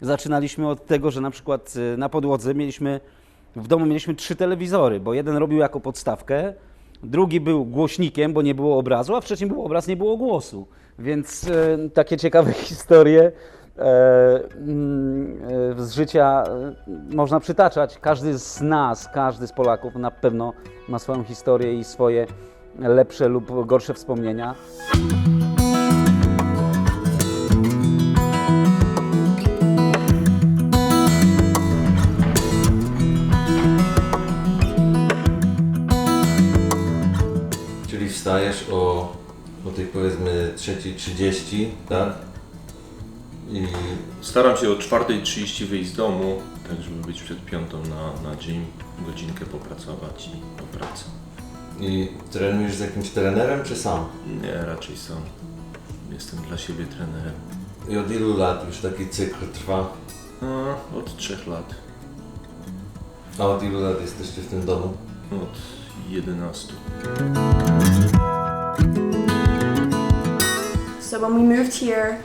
zaczynaliśmy od tego, że na przykład na podłodze w domu mieliśmy 3 telewizory, bo jeden robił jako podstawkę, drugi był głośnikiem, bo nie było obrazu, a w trzecim był obraz, nie było głosu. Więc takie ciekawe historie z życia można przytaczać. Każdy z nas, każdy z Polaków na pewno ma swoją historię i swoje lepsze lub gorsze wspomnienia. Czyli wstajesz o tej powiedzmy 3:30, tak? I Staram się o 4:30 wyjść z domu, tak żeby być przed 5 na gym, godzinkę popracować i do pracy. I trenujesz z jakimś trenerem czy sam? Nie, raczej sam. Jestem dla siebie trenerem. I od ilu lat już taki cykl trwa? Od 3 lat. A od ilu lat jesteście w tym domu? Od 11. So when we moved here,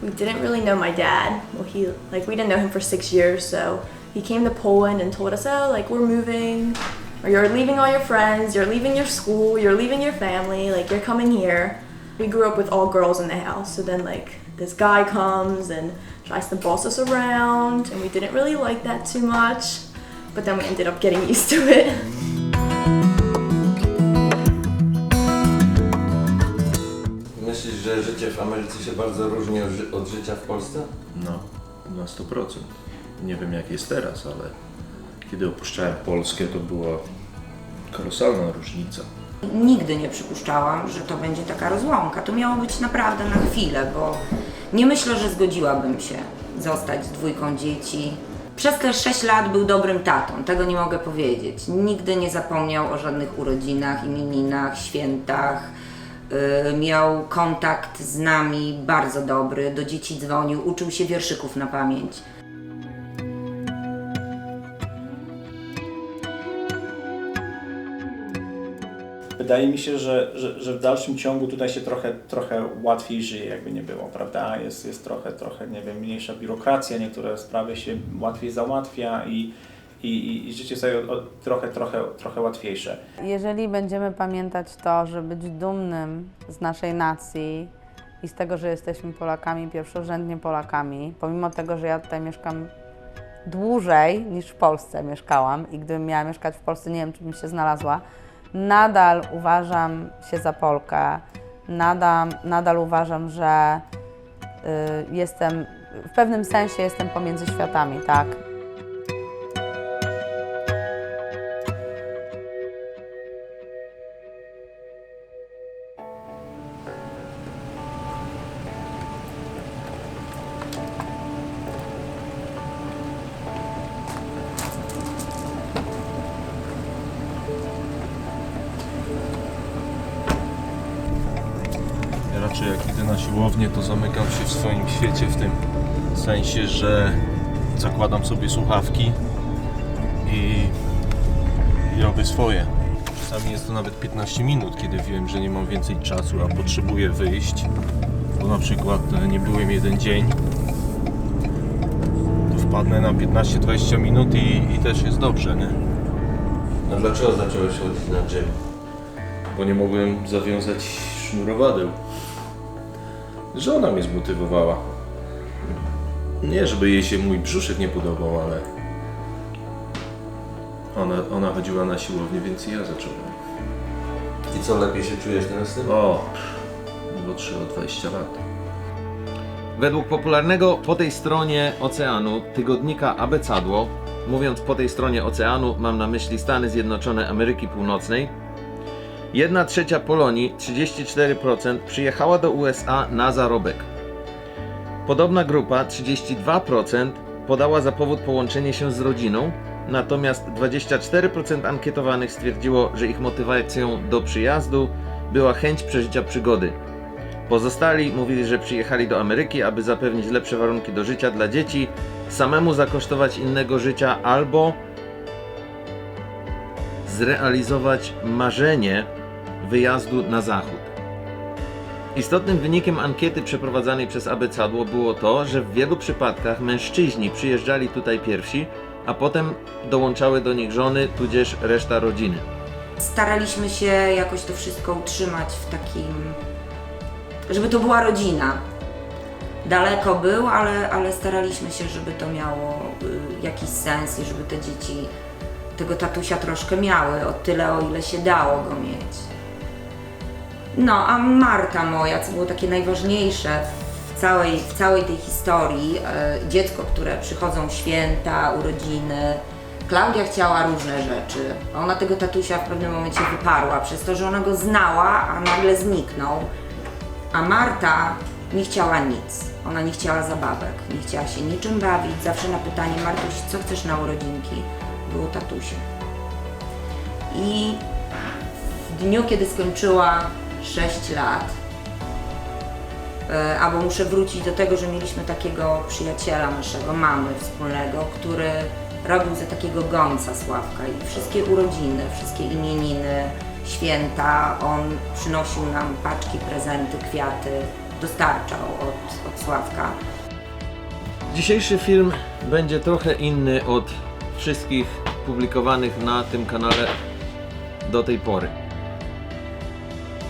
we didn't really know my dad. Well, we didn't know him for 6 years, so he came to Poland and told us, oh, like, we're moving, or you're leaving all your friends, you're leaving your school, you're leaving your family, like, you're coming here. We grew up with all girls in the house, so then, like, this guy comes and tries to boss us around, and we didn't really like that too much, but then we ended up getting used to it. Myślisz, że życie w Ameryce się bardzo różni od życia w Polsce? No, na 100%. Nie wiem jak jest teraz, ale kiedy opuszczałem Polskę, to była kolosalna różnica. Nigdy nie przypuszczałam, że to będzie taka rozłąka. To miało być naprawdę na chwilę, bo nie myślę, że zgodziłabym się zostać z 2 dzieci. Przez te 6 lat był dobrym tatą, tego nie mogę powiedzieć. Nigdy nie zapomniał o żadnych urodzinach, imieninach, świętach. Miał kontakt z nami bardzo dobry, do dzieci dzwonił, uczył się wierszyków na pamięć. Wydaje mi się, że w dalszym ciągu tutaj się trochę łatwiej żyje, jakby nie było, prawda? Jest trochę, nie wiem, mniejsza biurokracja, niektóre sprawy się łatwiej załatwia i życie sobie trochę łatwiejsze. Jeżeli będziemy pamiętać to, że być dumnym z naszej nacji i z tego, że jesteśmy Polakami, pierwszorzędnie Polakami, pomimo tego, że ja tutaj mieszkam dłużej niż w Polsce mieszkałam i gdybym miała mieszkać w Polsce, nie wiem, czy bym się znalazła, nadal uważam się za Polkę, nadal uważam, że w pewnym sensie jestem pomiędzy światami, tak? Ja raczej jak idę na siłownię, to zamykam się w swoim świecie, w tym sensie, że zakładam sobie słuchawki i robię swoje. Czasami jest to nawet 15 minut, kiedy wiem, że nie mam więcej czasu, a potrzebuję wyjść, bo na przykład nie byłem jeden dzień, to wpadnę na 15-20 minut i też jest dobrze, nie? A dlaczego zacząłeś chodzić na gym? Bo nie mogłem zawiązać sznurowadeł. Żona mnie zmotywowała. Nie, żeby jej się mój brzuszek nie podobał, ale ona chodziła na siłownię, więc i ja zacząłem. I co, lepiej się czujesz teraz z tym? Młodszy o 20 lat. Według popularnego po tej stronie oceanu tygodnika Abecadło, mówiąc po tej stronie oceanu, mam na myśli Stany Zjednoczone Ameryki Północnej, 1/3 Polonii, 34%, przyjechała do USA na zarobek. Podobna grupa, 32%, podała za powód połączenie się z rodziną, natomiast 24% ankietowanych stwierdziło, że ich motywacją do przyjazdu była chęć przeżycia przygody. Pozostali mówili, że przyjechali do Ameryki, aby zapewnić lepsze warunki do życia dla dzieci, samemu zakosztować innego życia albo zrealizować marzenie wyjazdu na zachód. Istotnym wynikiem ankiety przeprowadzanej przez Abecadło było to, że w wielu przypadkach mężczyźni przyjeżdżali tutaj pierwsi, a potem dołączały do nich żony, tudzież reszta rodziny. Staraliśmy się jakoś to wszystko utrzymać w takim, żeby to była rodzina. Daleko był, ale staraliśmy się, żeby to miało jakiś sens i żeby te dzieci tego tatusia troszkę miały, o tyle, o ile się dało go mieć. No, a Marta moja, co było takie najważniejsze w całej tej historii, dziecko, które przychodzą święta, urodziny. Klaudia chciała różne rzeczy. Ona tego tatusia w pewnym momencie wyparła przez to, że ona go znała, a nagle zniknął. A Marta nie chciała nic. Ona nie chciała zabawek, nie chciała się niczym bawić. Zawsze na pytanie: Martuś, co chcesz na urodzinki? Było tatusie. I w dniu, kiedy skończyła 6 lat, albo muszę wrócić do tego, że mieliśmy takiego przyjaciela naszego, mamy wspólnego, który robił za takiego gońca Sławka i wszystkie urodziny, wszystkie imieniny, święta, on przynosił nam paczki, prezenty, kwiaty, dostarczał od Sławka. Dzisiejszy film będzie trochę inny od wszystkich publikowanych na tym kanale do tej pory.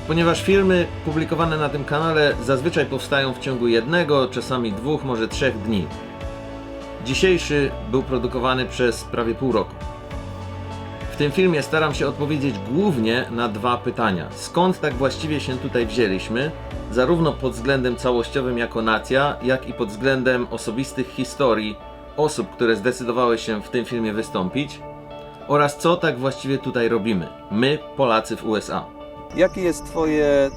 Ponieważ filmy publikowane na tym kanale zazwyczaj powstają w ciągu 1, czasami 2, może 3 dni. Dzisiejszy był produkowany przez prawie pół roku. W tym filmie staram się odpowiedzieć głównie na 2 pytania. Skąd tak właściwie się tutaj wzięliśmy, zarówno pod względem całościowym jako nacja, jak i pod względem osobistych historii osób, które zdecydowały się w tym filmie wystąpić, oraz co tak właściwie tutaj robimy, my, Polacy w USA. Jakie jest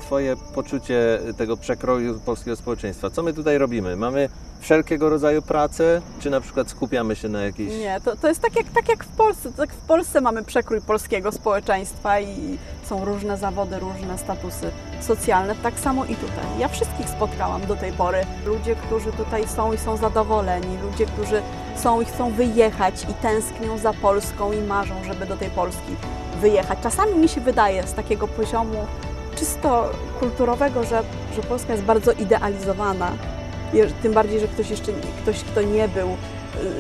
twoje poczucie tego przekroju polskiego społeczeństwa? Co my tutaj robimy? Mamy wszelkiego rodzaju pracę, czy na przykład skupiamy się na jakiejś... Nie, to jest tak jak w Polsce. Tak w Polsce mamy przekrój polskiego społeczeństwa i są różne zawody, różne statusy socjalne. Tak samo i tutaj. Ja wszystkich spotkałam do tej pory. Ludzie, którzy tutaj są i są zadowoleni, ludzie, którzy są i chcą wyjechać i tęsknią za Polską i marzą, żeby do tej Polski wyjechać. Czasami mi się wydaje z takiego poziomu czysto kulturowego, że Polska jest bardzo idealizowana. Tym bardziej, że ktoś, kto nie był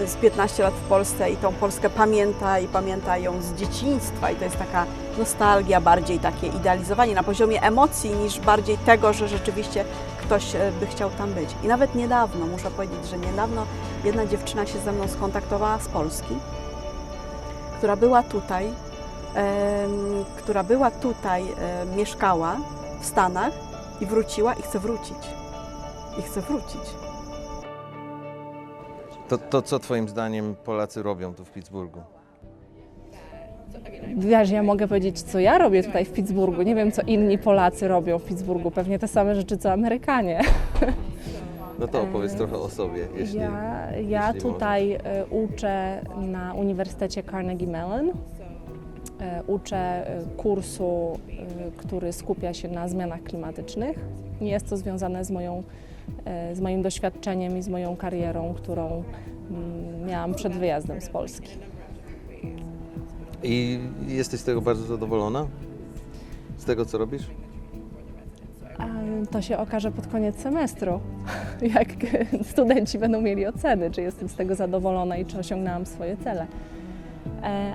z 15 lat w Polsce i tą Polskę pamięta i pamięta ją z dzieciństwa i to jest taka nostalgia, bardziej takie idealizowanie na poziomie emocji niż bardziej tego, że rzeczywiście ktoś by chciał tam być. I nawet niedawno, muszę powiedzieć, że niedawno jedna dziewczyna się ze mną skontaktowała z Polski, która była tutaj, mieszkała w Stanach i wróciła i chce wrócić. To co twoim zdaniem Polacy robią tu w Pittsburghu? Wiesz, ja mogę powiedzieć, co ja robię tutaj w Pittsburghu. Nie wiem, co inni Polacy robią w Pittsburghu. Pewnie te same rzeczy, co Amerykanie. No to opowiedz trochę o sobie, Ja tutaj uczę na Uniwersytecie Carnegie Mellon. Uczę kursu, który skupia się na zmianach klimatycznych. Jest to związane z moim doświadczeniem i z moją karierą, którą miałam przed wyjazdem z Polski. I jesteś z tego bardzo zadowolona? Z tego, co robisz? To się okaże pod koniec semestru, jak studenci będą mieli oceny, czy jestem z tego zadowolona i czy osiągnęłam swoje cele.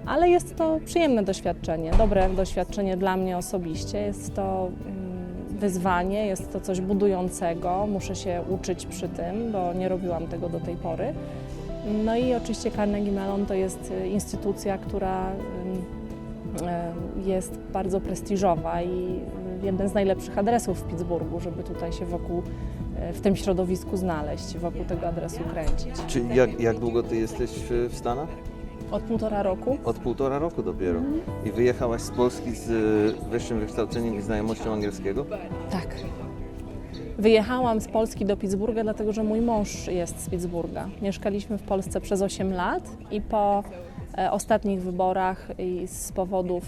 Ale jest to przyjemne doświadczenie, dobre doświadczenie dla mnie osobiście. Jest to wyzwanie, jest to coś budującego, muszę się uczyć przy tym, bo nie robiłam tego do tej pory. No i oczywiście Carnegie Mellon to jest instytucja, która jest bardzo prestiżowa i jeden z najlepszych adresów w Pittsburghu, żeby tutaj się w tym środowisku znaleźć, wokół tego adresu kręcić. Czy jak długo ty jesteś w Stanach? Od 1,5 roku. Od 1,5 roku dopiero. I wyjechałaś z Polski z wyższym wykształceniem i znajomością angielskiego? Tak. Wyjechałam z Polski do Pittsburgha, dlatego że mój mąż jest z Pittsburgha. Mieszkaliśmy w Polsce przez 8 lat i po ostatnich wyborach i z powodów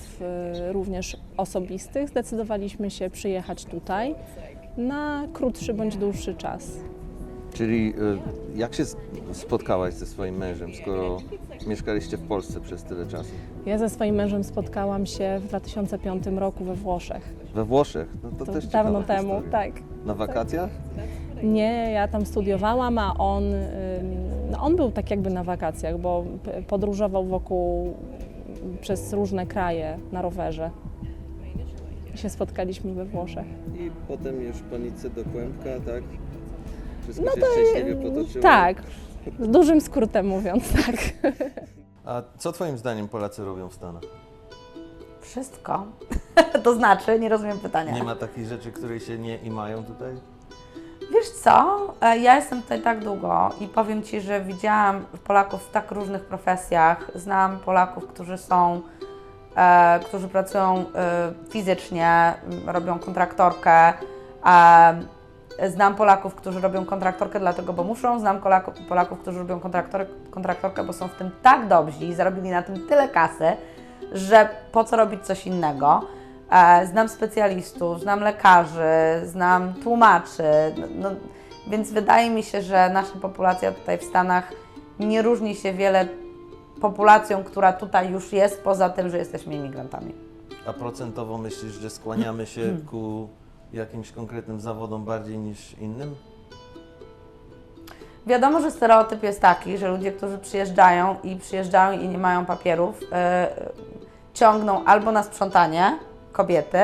również osobistych zdecydowaliśmy się przyjechać tutaj na krótszy bądź dłuższy czas. Czyli jak się spotkałaś ze swoim mężem, skoro mieszkaliście w Polsce przez tyle czasu? Ja ze swoim mężem spotkałam się w 2005 roku we Włoszech. We Włoszech? No to też ciekawa dawno temu, historia. tak. Na wakacjach? Nie, ja tam studiowałam, a on był tak jakby na wakacjach, bo podróżował przez różne kraje na rowerze. I się spotkaliśmy we Włoszech. I potem już panice do kłębka, tak? Wszystko No się to szczęśliwie potoczyło? tak, z dużym skrótem mówiąc, tak. A co twoim zdaniem Polacy robią w Stanach? Wszystko. To znaczy, nie rozumiem pytania. Nie ma takich rzeczy, której się nie imają tutaj? Wiesz co, ja jestem tutaj tak długo i powiem Ci, że widziałam Polaków w tak różnych profesjach. Znam Polaków, którzy pracują fizycznie, robią kontraktorkę. Znam Polaków, którzy robią kontraktorkę dlatego, bo muszą. Znam Polaków, którzy robią kontraktorkę, bo są w tym tak dobrzy i zarobili na tym tyle kasy, że po co robić coś innego. Znam specjalistów, znam lekarzy, znam tłumaczy, więc wydaje mi się, że nasza populacja tutaj w Stanach nie różni się wiele populacją, która tutaj już jest, poza tym, że jesteśmy imigrantami. A procentowo myślisz, że skłaniamy się ku jakimś konkretnym zawodom bardziej niż innym? Wiadomo, że stereotyp jest taki, że ludzie, którzy przyjeżdżają i nie mają papierów, ciągną albo na sprzątanie, kobiety,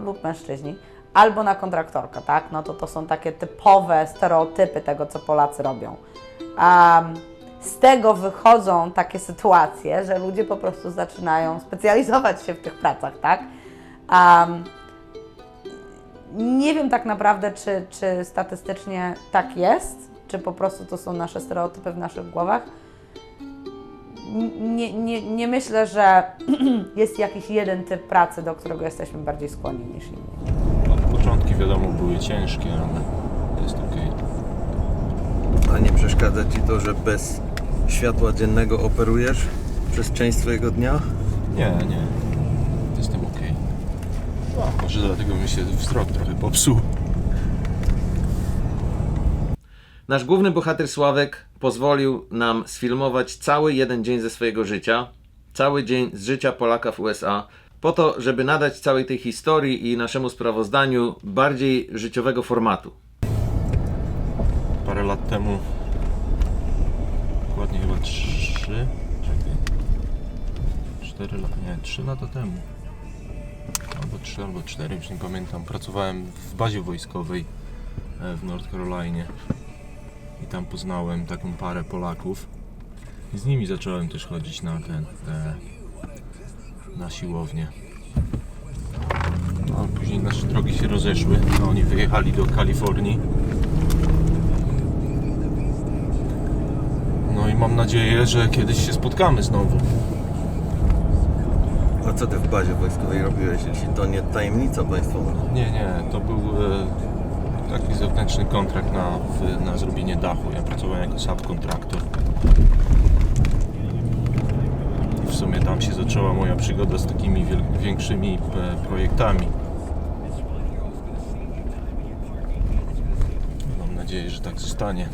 lub mężczyźni, albo na kontraktorkę, tak? No to są takie typowe stereotypy tego, co Polacy robią. Z tego wychodzą takie sytuacje, że ludzie po prostu zaczynają specjalizować się w tych pracach, tak? Nie wiem tak naprawdę, czy statystycznie tak jest, czy po prostu to są nasze stereotypy w naszych głowach. Nie myślę, że jest jakiś jeden typ pracy, do którego jesteśmy bardziej skłonni niż inni. Początki wiadomo były ciężkie, ale jest okej. A nie przeszkadza Ci to, że bez światła dziennego operujesz przez część swojego dnia? Nie. Jestem okej. Może dlatego mi się wzrok trochę popsuł. Nasz główny bohater Sławek pozwolił nam sfilmować cały jeden dzień ze swojego życia, cały dzień z życia Polaka w USA, po to, żeby nadać całej tej historii i naszemu sprawozdaniu bardziej życiowego formatu. Parę lat temu, dokładnie chyba 3 lata temu, albo 3 albo 4, już nie pamiętam, pracowałem w bazie wojskowej w North Carolinie i tam poznałem taką parę Polaków i z nimi zacząłem też chodzić na siłownię. No, później nasze drogi się rozeszły, no, oni wyjechali do Kalifornii. No i mam nadzieję, że kiedyś się spotkamy znowu. A co Ty w bazie wojskowej robiłeś, jeśli to nie tajemnica państwowa? Nie, to był taki zewnętrzny kontrakt na zrobienie dachu. Ja pracowałem jako subkontraktor. I w sumie tam się zaczęła moja przygoda z takimi większymi projektami. Mam nadzieję, że tak zostanie.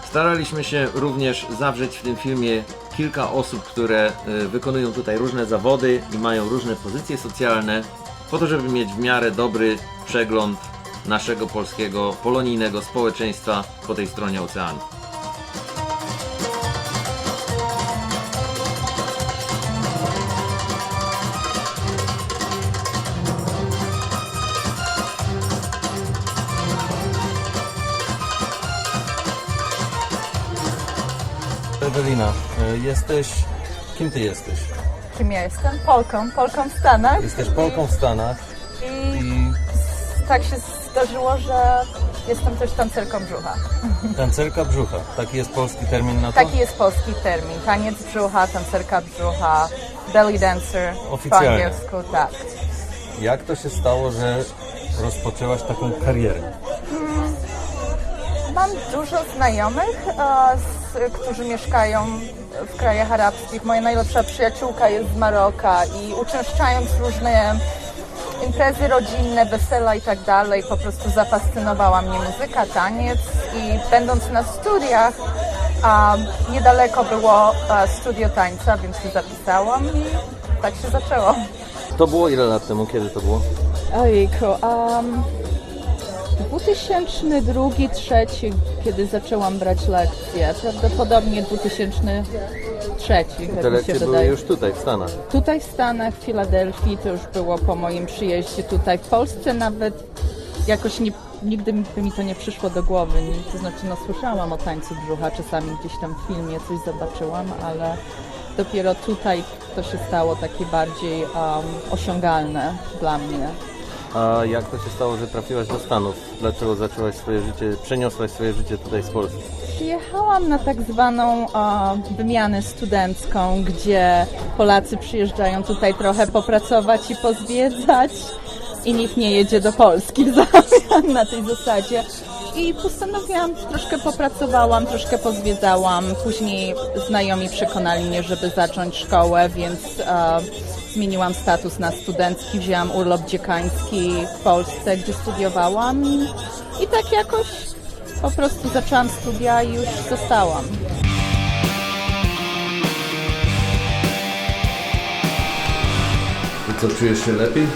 Staraliśmy się również zawrzeć w tym filmie kilka osób, które wykonują tutaj różne zawody i mają różne pozycje socjalne, po to, żeby mieć w miarę dobry przegląd naszego polskiego, polonijnego społeczeństwa po tej stronie oceanu. Ewelina, kim Ty jesteś? Kim ja jestem? Polką w Stanach. Jesteś Polką w Stanach i Tak się zdarzyło, że jestem też tancerką brzucha. tancerka brzucha. Taki jest polski termin na to? Taki jest polski termin. Taniec brzucha, tancerka brzucha. belly dancer po Oficjalnie. angielsku, tak. Jak to się stało, że rozpoczęłaś taką karierę? Mam dużo znajomych, którzy mieszkają w krajach arabskich. Moja najlepsza przyjaciółka jest z Maroka i uczęszczając różne imprezy rodzinne, wesela i tak dalej, po prostu zafascynowała mnie muzyka, taniec i będąc na studiach, niedaleko było studio tańca, więc się zapisałam i tak się zaczęło. To było ile lat temu? Kiedy to było? Ojejku, 2002-2003, kiedy zaczęłam brać lekcje, prawdopodobnie 2003, Te jak mi się lekcje były wydaje. już tutaj, w Stanach. Tutaj w Stanach, w Filadelfii, to już było po moim przyjeździe tutaj. W Polsce nawet jakoś nigdy by mi to nie przyszło do głowy. To znaczy, no słyszałam o tańcu brzucha, czasami gdzieś tam w filmie coś zobaczyłam, ale dopiero tutaj to się stało takie bardziej osiągalne dla mnie. A jak to się stało, że trafiłaś do Stanów? Dlaczego zaczęłaś swoje życie, przeniosłaś swoje życie tutaj z Polski? Przyjechałam na tak zwaną wymianę studencką, gdzie Polacy przyjeżdżają tutaj trochę popracować i pozwiedzać i nikt nie jedzie do Polski w zamian na tej zasadzie. I postanowiłam, troszkę popracowałam, troszkę pozwiedzałam. Później znajomi przekonali mnie, żeby zacząć szkołę, więc zmieniłam status na studencki, wzięłam urlop dziekański w Polsce, gdzie studiowałam i tak jakoś po prostu zaczęłam studia i już zostałam. I co, czujesz się lepiej?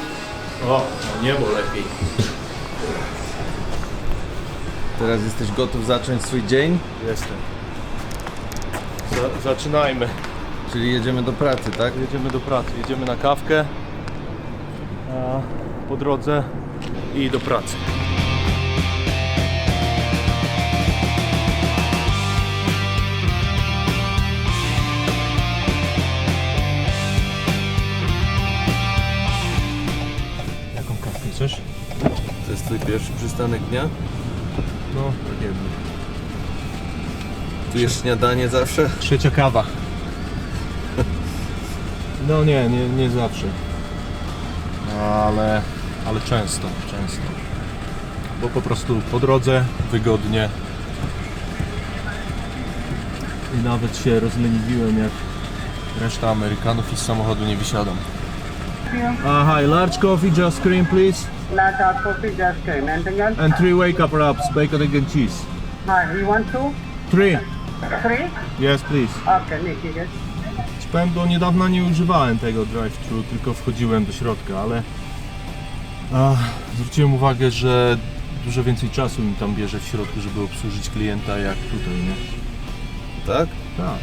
O, no niebo lepiej. Teraz jesteś gotów zacząć swój dzień? Jestem. Zaczynajmy. Czyli jedziemy do pracy, tak? Jedziemy do pracy, jedziemy na kawkę, a po drodze i do pracy. Jaką kawkę chcesz? To jest twój pierwszy przystanek dnia? No, tak jakby. Tu jest śniadanie zawsze? Trzecia kawa. No nie zawsze. Ale często. Bo po prostu po drodze, wygodnie. I nawet się rozleniwiłem jak reszta Amerykanów i z samochodu nie wysiadam. Hi, large coffee, just cream please. Large coffee, just cream. Anything else? And 3 wake up wraps, bacon, egg and cheese. Hi, you want 2? 3. 3? Yes, please. Okay, make it. Do niedawna nie używałem tego drive-thru, tylko wchodziłem do środka, ale zwróciłem uwagę, że dużo więcej czasu mi tam bierze w środku, żeby obsłużyć klienta jak tutaj, nie? Tak? Tak.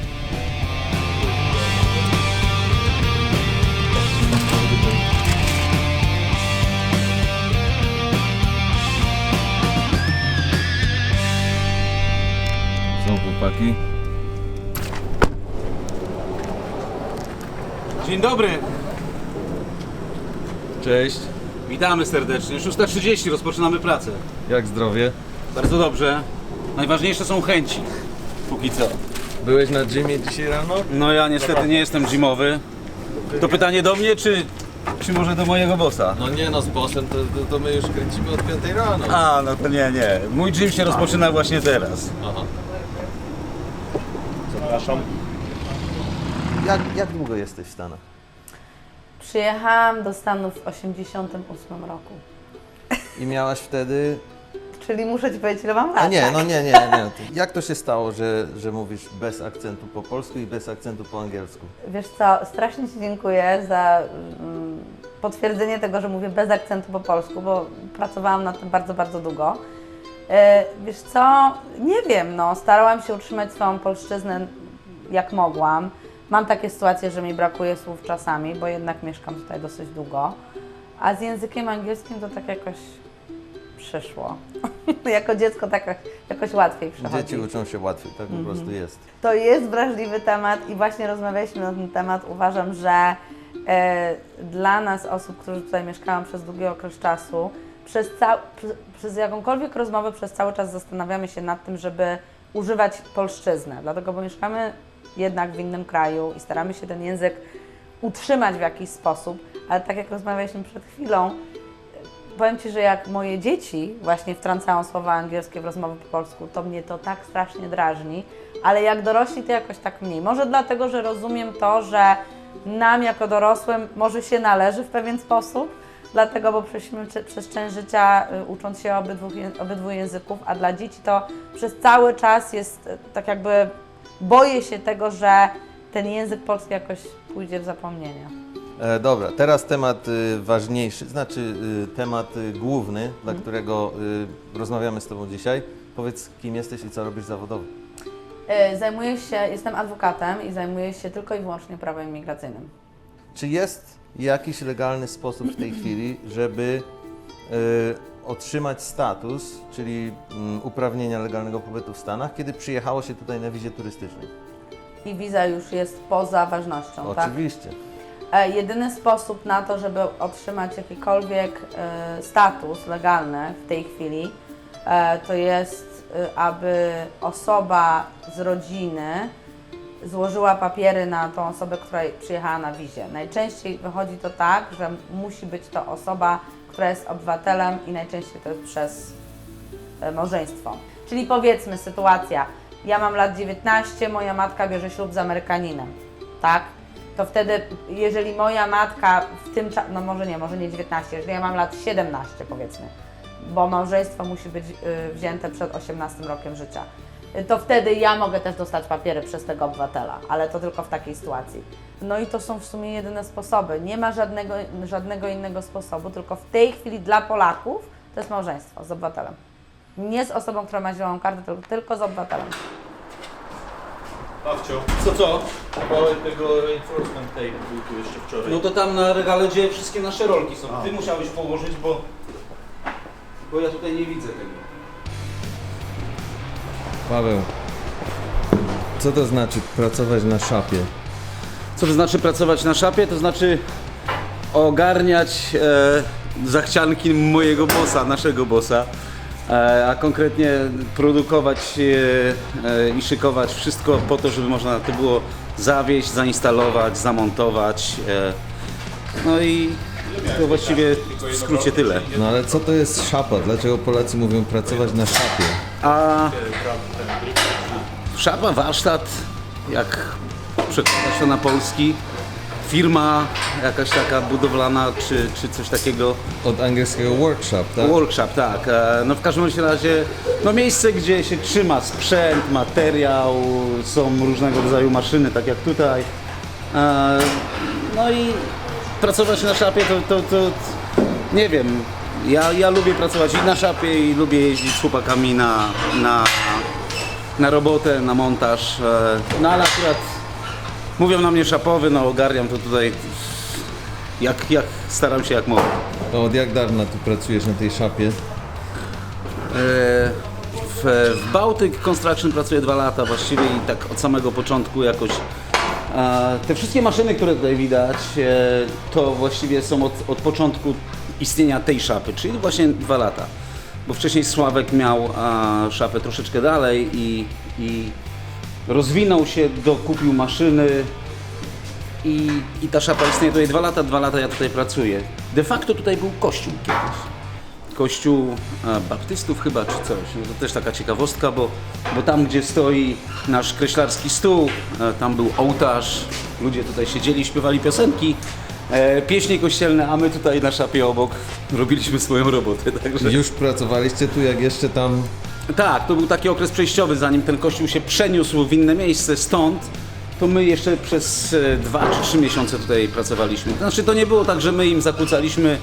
Są chłopaki. Dzień dobry, Cześć. witamy serdecznie. 6:30 rozpoczynamy pracę. Jak zdrowie? Bardzo dobrze. Najważniejsze są chęci. Póki co. Byłeś na gymie dzisiaj rano? No ja niestety nie jestem gymowy. To pytanie do mnie, czy może do mojego bossa? No nie no, z bossem to my już kręcimy od 5 rano. A, no to nie. Mój gym się rozpoczyna właśnie teraz. Aha. Zapraszam. Jak długo jesteś w Stanach? Przyjechałam do Stanów w 1988 roku. I miałaś wtedy... Czyli muszę Ci powiedzieć, ile mam lat. A nie, tak? no nie. Jak to się stało, że mówisz bez akcentu po polsku i bez akcentu po angielsku? Wiesz co, strasznie Ci dziękuję za potwierdzenie tego, że mówię bez akcentu po polsku, bo pracowałam nad tym bardzo, bardzo długo. Wiesz co, nie wiem, no, starałam się utrzymać swoją polszczyznę jak mogłam. Mam takie sytuacje, że mi brakuje słów czasami, bo jednak mieszkam tutaj dosyć długo. A z językiem angielskim to tak jakoś przyszło. Jako dziecko tak jakoś łatwiej przychodzi. Dzieci uczą się łatwiej, tak po prostu jest. To jest wrażliwy temat i właśnie rozmawialiśmy na ten temat. Uważam, że dla nas, osób, którzy tutaj mieszkałam przez długi okres czasu, przez jakąkolwiek rozmowę przez cały czas zastanawiamy się nad tym, żeby używać polszczyznę. Dlatego, bo mieszkamy jednak w innym kraju i staramy się ten język utrzymać w jakiś sposób, ale tak jak rozmawialiśmy przed chwilą, powiem Ci, że jak moje dzieci właśnie wtrącają słowa angielskie w rozmowy po polsku, to mnie to tak strasznie drażni, ale jak dorośli to jakoś tak mniej. Może dlatego, że rozumiem to, że nam jako dorosłym może się należy w pewien sposób, dlatego, bo przeszliśmy przez część życia ucząc się obydwu języków, a dla dzieci to przez cały czas jest tak jakby boję się tego, że ten język polski jakoś pójdzie w zapomnienie. Dobra, teraz temat ważniejszy, znaczy temat główny, dla którego rozmawiamy z Tobą dzisiaj. Powiedz, kim jesteś i co robisz zawodowo? Jestem adwokatem i zajmuję się tylko i wyłącznie prawem imigracyjnym. Czy jest jakiś legalny sposób w tej chwili, żeby otrzymać status, czyli uprawnienia legalnego pobytu w Stanach, kiedy przyjechało się tutaj na wizie turystycznej? I wiza już jest poza ważnością, tak? Oczywiście. Jedyny sposób na to, żeby otrzymać jakikolwiek status legalny w tej chwili, to jest, aby osoba z rodziny złożyła papiery na tą osobę, która przyjechała na wizie. Najczęściej wychodzi to tak, że musi być to osoba, która jest obywatelem i najczęściej to jest przez małżeństwo. Czyli powiedzmy sytuacja, ja mam lat 19, moja matka bierze ślub z Amerykaninem, tak? To wtedy, jeżeli moja matka w tym czasie, no może nie 19, jeżeli ja mam lat 17 powiedzmy, bo małżeństwo musi być wzięte przed 18 rokiem życia, to wtedy ja mogę też dostać papiery przez tego obywatela, ale to tylko w takiej sytuacji. No i to są w sumie jedyne sposoby. Nie ma żadnego innego sposobu, tylko w tej chwili dla Polaków to jest małżeństwo z obywatelem. Nie z osobą, która ma zieloną kartę, tylko z obywatelem. Babcio, Co? kawałek tego reinforcement tape był tu jeszcze wczoraj. No to tam na regale, gdzie wszystkie nasze rolki są. Ty musiałeś położyć, bo ja tutaj nie widzę tego. Paweł, co to znaczy pracować na szapie? Co to znaczy pracować na szapie? To znaczy ogarniać zachcianki mojego bossa, naszego bossa, a konkretnie produkować i szykować wszystko po to, żeby można to było zawieźć, zainstalować, zamontować. No i to właściwie w skrócie tyle. No ale co to jest szapa? Dlaczego Polacy mówią pracować na szapie? A szapa, warsztat, jak przekładać to na polski, firma jakaś taka budowlana czy coś takiego. Od angielskiego workshop, tak? Workshop, tak. No w każdym razie no miejsce, gdzie się trzyma sprzęt, materiał, są różnego rodzaju maszyny, tak jak tutaj. No i pracować na szapie to nie wiem. Ja lubię pracować i na szapie i lubię jeździć z chłopakami na robotę, na montaż. No ale akurat mówią na mnie szapowy, no ogarniam to tutaj jak staram się jak mogę. To od jak dawna tu pracujesz na tej szapie? W Baltic Construction pracuję 2 lata właściwie i tak od samego początku jakoś. Te wszystkie maszyny, które tutaj widać, to właściwie są od początku istnienia tej szapy, czyli właśnie 2 lata. Bo wcześniej Sławek miał szapę troszeczkę dalej i rozwinął się, dokupił maszyny i ta szapa istnieje tutaj 2 lata, 2 lata ja tutaj pracuję. De facto tutaj był kościół kiedyś. Kościół baptystów chyba czy coś. No to też taka ciekawostka, bo tam gdzie stoi nasz kreślarski stół, tam był ołtarz, ludzie tutaj siedzieli, śpiewali piosenki, pieśni kościelne, a my tutaj na szapie obok robiliśmy swoją robotę. Także... Już pracowaliście tu, jak jeszcze tam... Tak, to był taki okres przejściowy, zanim ten kościół się przeniósł w inne miejsce, stąd to my jeszcze przez 2 czy 3 miesiące tutaj pracowaliśmy. Znaczy to nie było tak, że my im zakłócaliśmy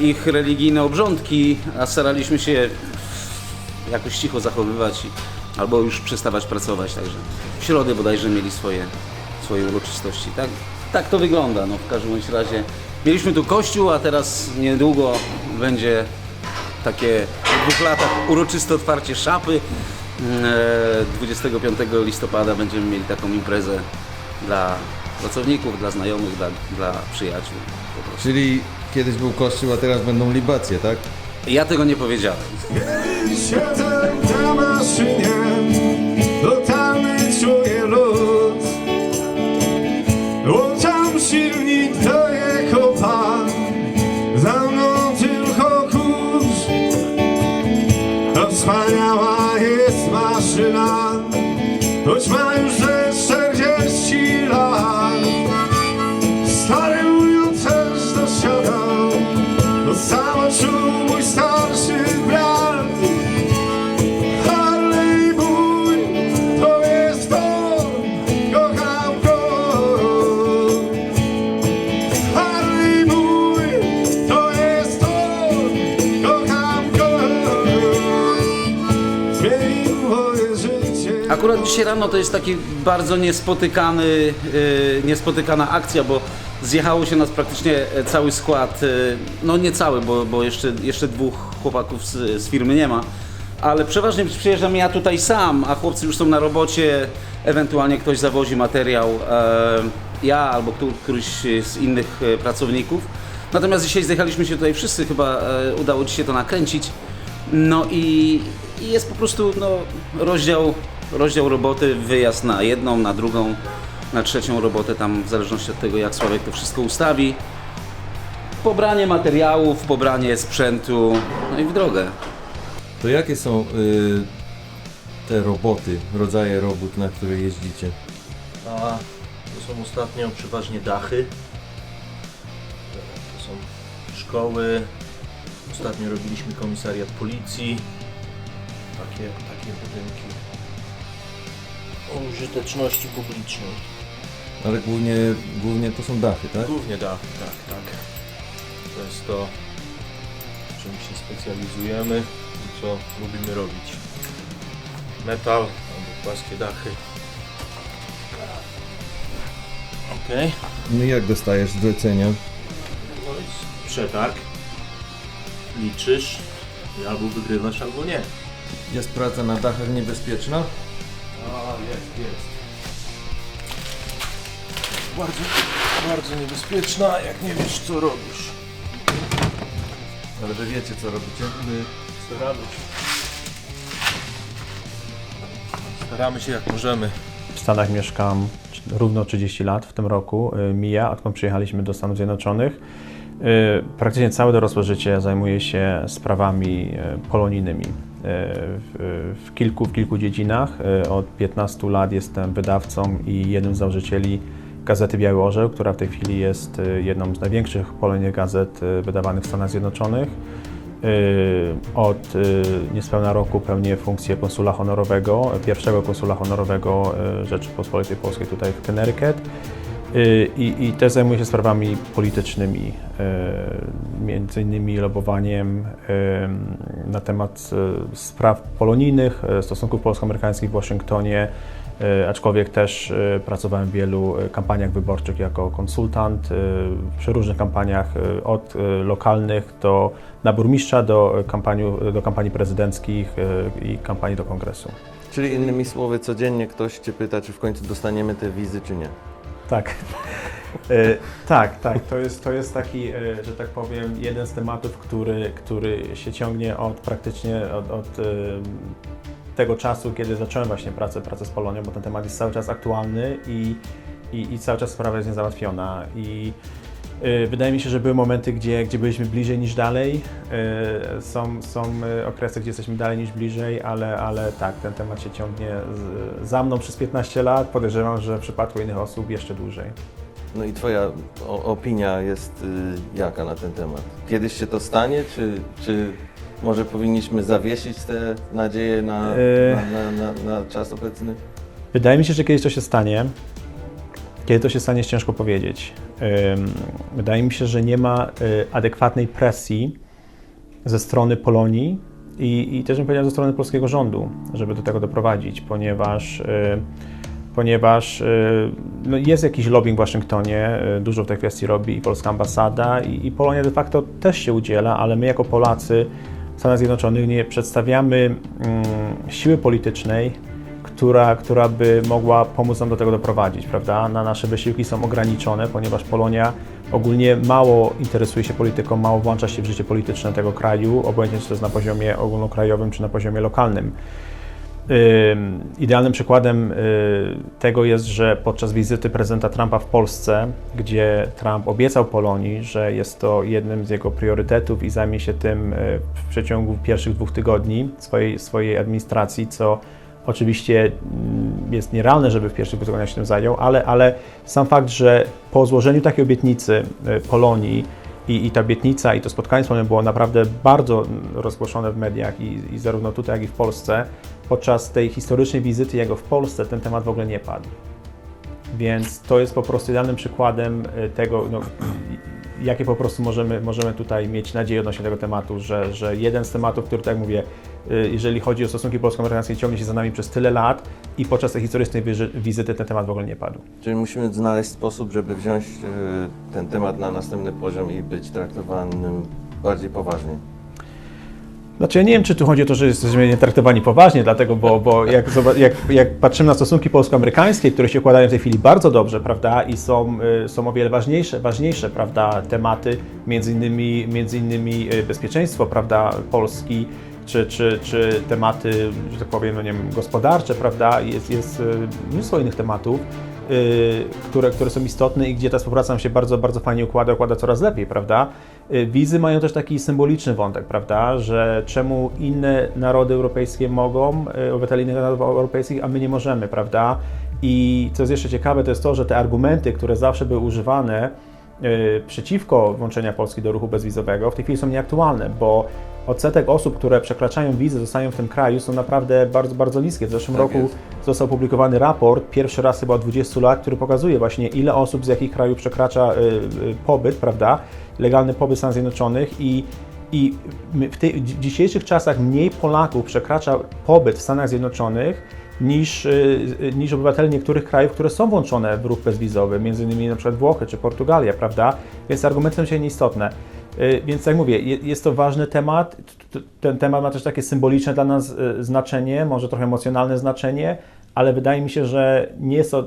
ich religijne obrządki, a staraliśmy się jakoś cicho zachowywać albo już przestawać pracować, także w środę bodajże mieli swoje uroczystości. Tak to wygląda, no w każdym bądź razie. Mieliśmy tu kościół, a teraz niedługo będzie takie po 2 latach uroczyste otwarcie szapy. 25 listopada będziemy mieli taką imprezę dla pracowników, dla znajomych, dla przyjaciół. Czyli kiedyś był kościół, a teraz będą libacje, tak? Ja tego nie powiedziałem. Siedzę na maszynie, totalny czuję lód. Włączam silnik to jego pan, za mną tylko kurz. To wspaniała jest maszyna, choć ma już ze 40 lat. Stary mówiąc też dosiadał, to samo czuł mój starszy brat. Harley mój, to jest on, kocham go. Harley mój, to jest on, kocham go. Zmienił moje życie. Akurat dzisiaj rano to jest taki bardzo niespotykana akcja, bo zjechało się nas praktycznie cały skład, no nie cały, bo jeszcze dwóch chłopaków z firmy nie ma, ale przeważnie przyjeżdżam ja tutaj sam, a chłopcy już są na robocie, ewentualnie ktoś zawozi materiał, ja albo któryś z innych pracowników. Natomiast dzisiaj zjechaliśmy się tutaj wszyscy, chyba udało Ci się to nakręcić, no i jest po prostu rozdział roboty, wyjazd na jedną, na drugą, na trzecią robotę, tam w zależności od tego, jak Sławek to wszystko ustawi. Pobranie materiałów, pobranie sprzętu, no i w drogę. To jakie są te roboty, rodzaje robót, na które jeździcie? A to są ostatnio przeważnie dachy. To są szkoły. Ostatnio robiliśmy komisariat policji. Takie budynki o użyteczności publicznej. Ale głównie to są dachy, tak? Głównie dachy, tak. To jest to, w czym się specjalizujemy i co lubimy robić. Metal albo płaskie dachy. Okej. No i jak dostajesz zlecenia? No i przetarg. Liczysz i albo wygrywasz, albo nie. Jest praca na dachach niebezpieczna? Jest. Bardzo niebezpieczna, jak nie wiesz, co robisz. Ale wy wiecie, co robicie? My staramy się jak możemy. W Stanach mieszkam równo 30 lat w tym roku, mija, odkąd przyjechaliśmy do Stanów Zjednoczonych. Praktycznie całe dorosłe życie zajmuję się sprawami polonijnymi w kilku dziedzinach. Od 15 lat jestem wydawcą i jednym z założycieli Gazety Biały Orzeł, która w tej chwili jest jedną z największych polonijnych gazet wydawanych w Stanach Zjednoczonych. Od niespełna roku pełnię funkcję konsula honorowego, pierwszego konsula honorowego Rzeczypospolitej Polskiej tutaj w Connecticut. I też zajmuję się sprawami politycznymi, między innymi lobbowaniem na temat spraw polonijnych, stosunków polsko-amerykańskich w Waszyngtonie, aczkolwiek też pracowałem w wielu kampaniach wyborczych jako konsultant, przy różnych kampaniach od lokalnych na burmistrza do kampanii prezydenckich i kampanii do kongresu. Czyli innymi słowy, codziennie ktoś Cię pyta, czy w końcu dostaniemy te wizy, czy nie? Tak. Tak. To jest taki, że tak powiem, jeden z tematów, który się ciągnie praktycznie od tego czasu, kiedy zacząłem właśnie pracę z Polonią, bo ten temat jest cały czas aktualny i cały czas sprawa jest niezałatwiona. I wydaje mi się, że były momenty, gdzie byliśmy bliżej niż dalej. Są okresy, gdzie jesteśmy dalej niż bliżej, ale tak, ten temat się ciągnie za mną przez 15 lat. Podejrzewam, że w przypadku innych osób jeszcze dłużej. No i Twoja opinia jest jaka na ten temat? Kiedyś się to stanie, czy może powinniśmy zawiesić te nadzieje na czas obecny? Wydaje mi się, że kiedyś to się stanie. Kiedy to się stanie, jest ciężko powiedzieć. Wydaje mi się, że nie ma adekwatnej presji ze strony Polonii i też bym powiedział ze strony polskiego rządu, żeby do tego doprowadzić, ponieważ jest jakiś lobbying w Waszyngtonie, dużo w tej kwestii robi i polska ambasada i Polonia de facto też się udziela, ale my jako Polacy w Stanach Zjednoczonych nie przedstawiamy siły politycznej, która by mogła pomóc nam do tego doprowadzić, prawda? Nasze wysiłki są ograniczone, ponieważ Polonia ogólnie mało interesuje się polityką, mało włącza się w życie polityczne tego kraju, obojętnie czy to jest na poziomie ogólnokrajowym, czy na poziomie lokalnym. Idealnym przykładem tego jest, że podczas wizyty prezydenta Trumpa w Polsce, gdzie Trump obiecał Polonii, że jest to jednym z jego priorytetów i zajmie się tym w przeciągu pierwszych 2 tygodni swojej administracji, co oczywiście jest nierealne, żeby w pierwszych 2 tygodniach się tym zajął, ale sam fakt, że po złożeniu takiej obietnicy Polonii i ta obietnica i to spotkanie z Polonią było naprawdę bardzo rozgłoszone w mediach i zarówno tutaj, jak i w Polsce, podczas tej historycznej wizyty jego w Polsce ten temat w ogóle nie padł. Więc to jest po prostu idealnym przykładem tego, jakie po prostu możemy tutaj mieć nadzieję odnośnie tego tematu, że jeden z tematów, który, tak jak mówię, jeżeli chodzi o stosunki polsko-amerykańskie, ciągnie się za nami przez tyle lat i podczas tej historycznej wizyty ten temat w ogóle nie padł. Czyli musimy znaleźć sposób, żeby wziąć ten temat na następny poziom i być traktowanym bardziej poważnie. Znaczy ja nie wiem, czy tu chodzi o to, że jesteśmy nie traktowani poważnie, dlatego, bo jak patrzymy na stosunki polsko-amerykańskie, które się układają w tej chwili bardzo dobrze, prawda, i są o wiele ważniejsze, prawda, tematy, między innymi bezpieczeństwo, prawda, Polski, czy tematy, że tak powiem, no nie wiem, gospodarcze, prawda, jest mnóstwo innych tematów, które są istotne i gdzie ta współpraca nam się bardzo, bardzo fajnie układa coraz lepiej, prawda. Wizy mają też taki symboliczny wątek, prawda, że czemu inne narody europejskie mogą, obywatele innych narodów europejskich, a my nie możemy, prawda. I co jest jeszcze ciekawe, to jest to, że te argumenty, które zawsze były używane przeciwko włączeniu Polski do ruchu bezwizowego, w tej chwili są nieaktualne, bo odsetek osób, które przekraczają wizy, zostają w tym kraju, są naprawdę bardzo, bardzo niskie. W zeszłym roku został opublikowany raport, pierwszy raz chyba od 20 lat, który pokazuje właśnie, ile osób z jakich krajów przekracza pobyt, prawda, legalny pobyt w Stanach Zjednoczonych i w tych dzisiejszych czasach mniej Polaków przekracza pobyt w Stanach Zjednoczonych niż obywatele niektórych krajów, które są włączone w ruch bezwizowy, między innymi na przykład Włochy czy Portugalia, prawda, więc argumenty są dzisiaj nieistotne. Więc tak jak mówię, jest to ważny temat, ten temat ma też takie symboliczne dla nas znaczenie, może trochę emocjonalne znaczenie, ale wydaje mi się, że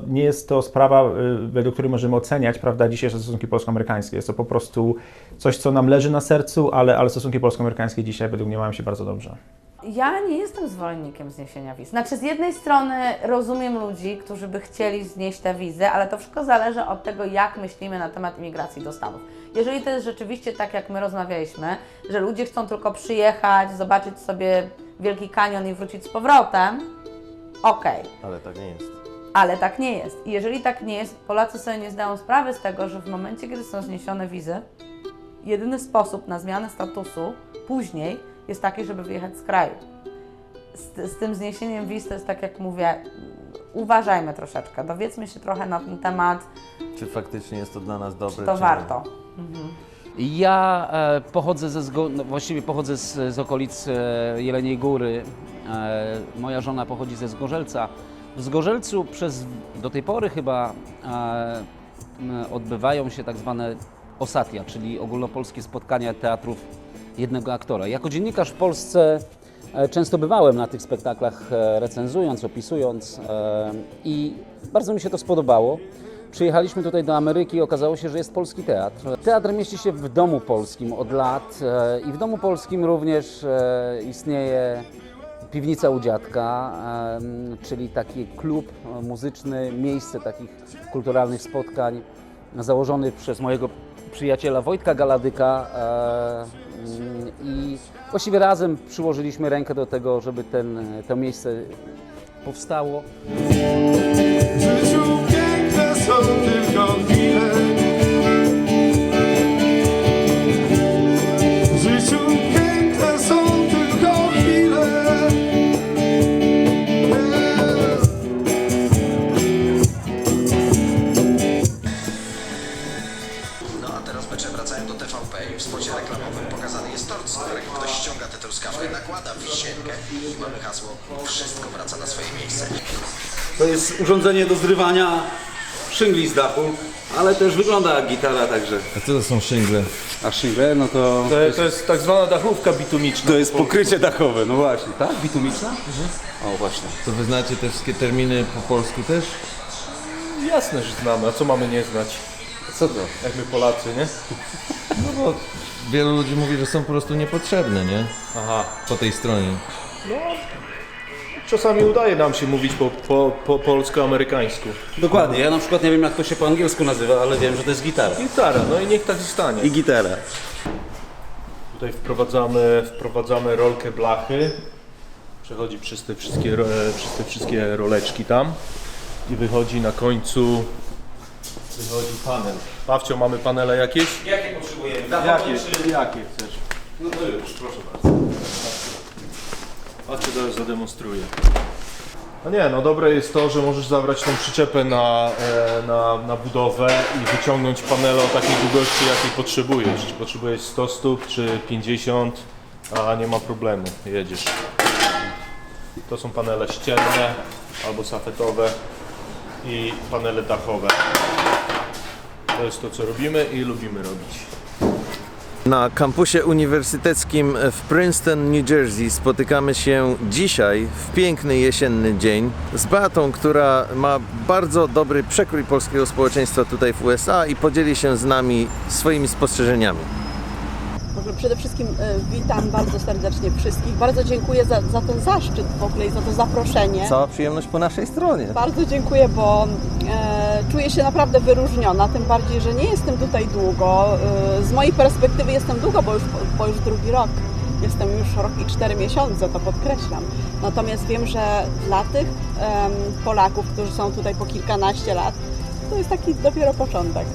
nie jest to sprawa, według której możemy oceniać, prawda, dzisiejsze stosunki polsko-amerykańskie. Jest to po prostu coś, co nam leży na sercu, ale stosunki polsko-amerykańskie dzisiaj według mnie mają się bardzo dobrze. Ja nie jestem zwolennikiem zniesienia wiz. Znaczy, z jednej strony rozumiem ludzi, którzy by chcieli znieść te wizy, ale to wszystko zależy od tego, jak myślimy na temat imigracji do Stanów. Jeżeli to jest rzeczywiście tak, jak my rozmawialiśmy, że ludzie chcą tylko przyjechać, zobaczyć sobie Wielki Kanion i wrócić z powrotem, okej. Ale tak nie jest. Ale tak nie jest. I jeżeli tak nie jest, Polacy sobie nie zdają sprawy z tego, że w momencie, kiedy są zniesione wizy, jedyny sposób na zmianę statusu później jest taki, żeby wyjechać z kraju. Z tym zniesieniem wiz to jest tak, jak mówię, uważajmy troszeczkę, dowiedzmy się trochę na ten temat. Czy faktycznie jest to dla nas dobre? Czy to warto. Ja pochodzę właściwie pochodzę z okolic Jeleniej Góry. Moja żona pochodzi ze Zgorzelca. W Zgorzelcu do tej pory chyba odbywają się tak zwane osatia, czyli ogólnopolskie spotkania teatrów jednego aktora. Jako dziennikarz w Polsce często bywałem na tych spektaklach, recenzując, opisując i bardzo mi się to spodobało. Przyjechaliśmy tutaj do Ameryki i okazało się, że jest polski teatr. Teatr mieści się w Domu Polskim od lat i w Domu Polskim również istnieje Piwnica u Dziadka, czyli taki klub muzyczny, miejsce takich kulturalnych spotkań założony przez mojego przyjaciela Wojtka Galadyka i właściwie razem przyłożyliśmy rękę do tego, żeby to miejsce powstało. W życiu piękne są tylko chwile. W życiu piękne są tylko chwile. No a teraz mecze wracają do TVP i w spocie reklamowym pokazany jest tort, z którego ktoś ściąga tę truskawkę, nakłada wisienkę i mamy hasło: wszystko wraca na swoje miejsce. To jest urządzenie do zrywania szyngli z dachu, ale też wygląda jak gitara, także... A co to są szyngle? A szyngle, no to... To jest tak zwana dachówka bitumiczna. To jest pokrycie dachowe, no właśnie, tak? Bitumiczna? O, właśnie. To wy znacie te wszystkie terminy po polsku też? Jasne, że znamy, a co mamy nie znać? Co to? Jak my Polacy, nie? No bo wielu ludzi mówi, że są po prostu niepotrzebne, nie? Aha. Po tej stronie. No, czasami udaje nam się mówić po polsko-amerykańsku. Dokładnie, ja na przykład nie wiem jak to się po angielsku nazywa, ale wiem, że to jest gitara. Gitara, no i niech tak zostanie. I gitara. Tutaj wprowadzamy rolkę blachy. Przechodzi przez te wszystkie roleczki tam i wychodzi na końcu panel. Pawcio, mamy panele jakieś? Jakie potrzebujemy? Jakie chcesz? No to już, proszę bardzo. Pawcio zaraz zademonstruję. No nie, no dobre jest to, że możesz zabrać tą przyczepę na budowę i wyciągnąć panele o takiej długości, jakiej potrzebujesz. Czy potrzebujesz 100 stóp, czy 50, a nie ma problemu, jedziesz. To są panele ścienne albo safetowe i panele dachowe. To jest to, co robimy i lubimy robić. Na kampusie uniwersyteckim w Princeton, New Jersey spotykamy się dzisiaj w piękny jesienny dzień z Beatą, która ma bardzo dobry przekrój polskiego społeczeństwa tutaj w USA i podzieli się z nami swoimi spostrzeżeniami. Może przede wszystkim witam bardzo serdecznie wszystkich. Bardzo dziękuję za ten zaszczyt w ogóle i za to zaproszenie. Cała przyjemność po naszej stronie. Bardzo dziękuję, bo czuję się naprawdę wyróżniona, tym bardziej, że nie jestem tutaj długo. Z mojej perspektywy jestem długo, bo już drugi rok. Jestem już rok i 4 miesiące, to podkreślam. Natomiast wiem, że dla tych Polaków, którzy są tutaj po kilkanaście lat, to jest taki dopiero początek.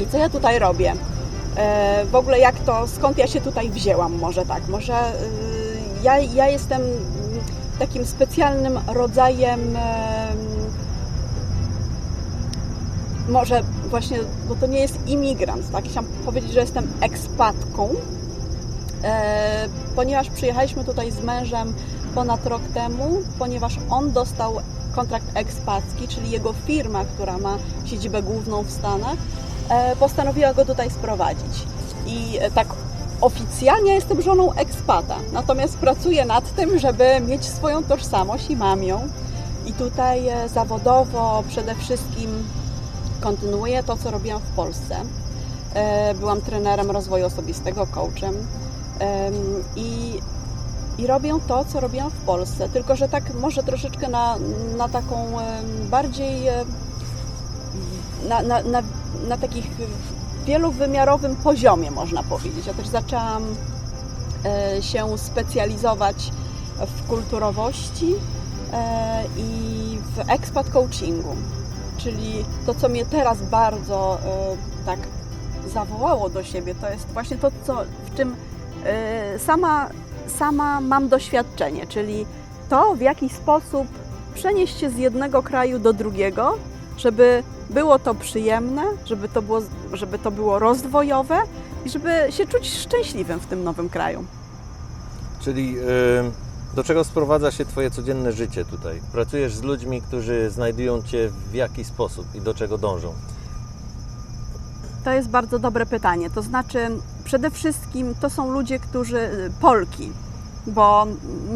I co ja tutaj robię? W ogóle skąd ja się tutaj wzięłam, może tak, ja jestem takim specjalnym rodzajem, może właśnie, bo to nie jest imigrant, tak, chciałam powiedzieć, że jestem ekspatką, ponieważ przyjechaliśmy tutaj z mężem ponad rok temu, ponieważ on dostał kontrakt ekspacki, czyli jego firma, która ma siedzibę główną w Stanach, postanowiła go tutaj sprowadzić. I tak oficjalnie jestem żoną ekspata, natomiast pracuję nad tym, żeby mieć swoją tożsamość i mam ją. I tutaj zawodowo przede wszystkim kontynuuję to, co robiłam w Polsce. Byłam trenerem rozwoju osobistego, coachem i robię to, co robiłam w Polsce, tylko że tak może troszeczkę na taką bardziej na takich wielowymiarowym poziomie, można powiedzieć. Ja też zaczęłam się specjalizować w kulturowości i w expat coachingu, czyli to, co mnie teraz bardzo tak zawołało do siebie, to jest właśnie to, w czym sama mam doświadczenie, czyli to, w jaki sposób przenieść się z jednego kraju do drugiego, żeby było to przyjemne, żeby to było rozwojowe i żeby się czuć szczęśliwym w tym nowym kraju. Czyli do czego sprowadza się Twoje codzienne życie tutaj? Pracujesz z ludźmi, którzy znajdują Cię w jaki sposób i do czego dążą? To jest bardzo dobre pytanie. To znaczy, przede wszystkim to są ludzie, Polki, bo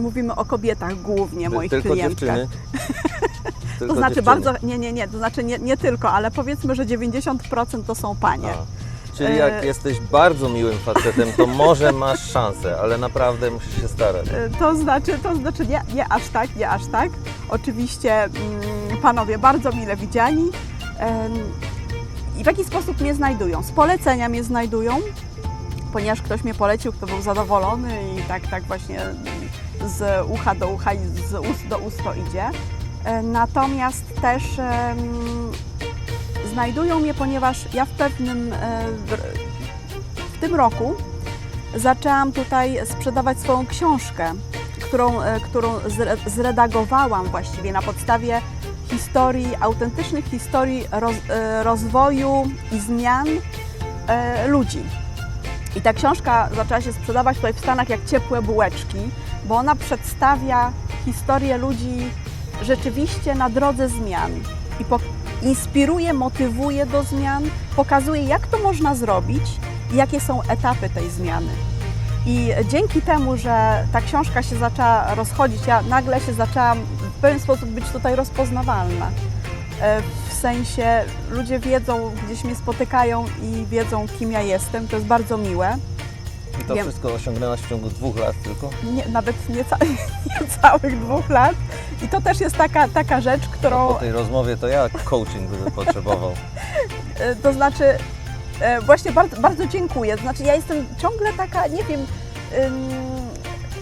mówimy o kobietach głównie, moich tylko klientkach. Dziewczyny? To znaczy nie, to znaczy nie tylko, ale powiedzmy, że 90% to są panie. Czyli jak jesteś bardzo miłym facetem, to może masz szansę, ale naprawdę musisz się starać. To znaczy nie aż tak. Oczywiście panowie bardzo mile widziani i w jaki sposób mnie znajdują? Z polecenia mnie znajdują, ponieważ ktoś mnie polecił, kto był zadowolony i tak właśnie z ucha do ucha i z ust do ust to idzie. Natomiast też znajdują mnie, ponieważ ja w tym roku zaczęłam tutaj sprzedawać swoją książkę, którą zredagowałam właściwie na podstawie autentycznych historii rozwoju i zmian ludzi. I ta książka zaczęła się sprzedawać tutaj w Stanach jak ciepłe bułeczki, bo ona przedstawia historię ludzi rzeczywiście na drodze zmian i inspiruje, motywuje do zmian, pokazuje, jak to można zrobić i jakie są etapy tej zmiany. I dzięki temu, że ta książka się zaczęła rozchodzić, ja nagle się zaczęłam w pewien sposób być tutaj rozpoznawalna. W sensie ludzie wiedzą, gdzieś mnie spotykają i wiedzą, kim ja jestem, to jest bardzo miłe. I to Wiem. wszystko osiągnęłaś w ciągu 2 lat tylko? Nie, nawet nie całych 2 lat. I to też jest taka rzecz, którą... Po tej rozmowie to ja coaching bym potrzebował. To znaczy, właśnie bardzo, bardzo dziękuję. To znaczy, ja jestem ciągle taka, nie wiem,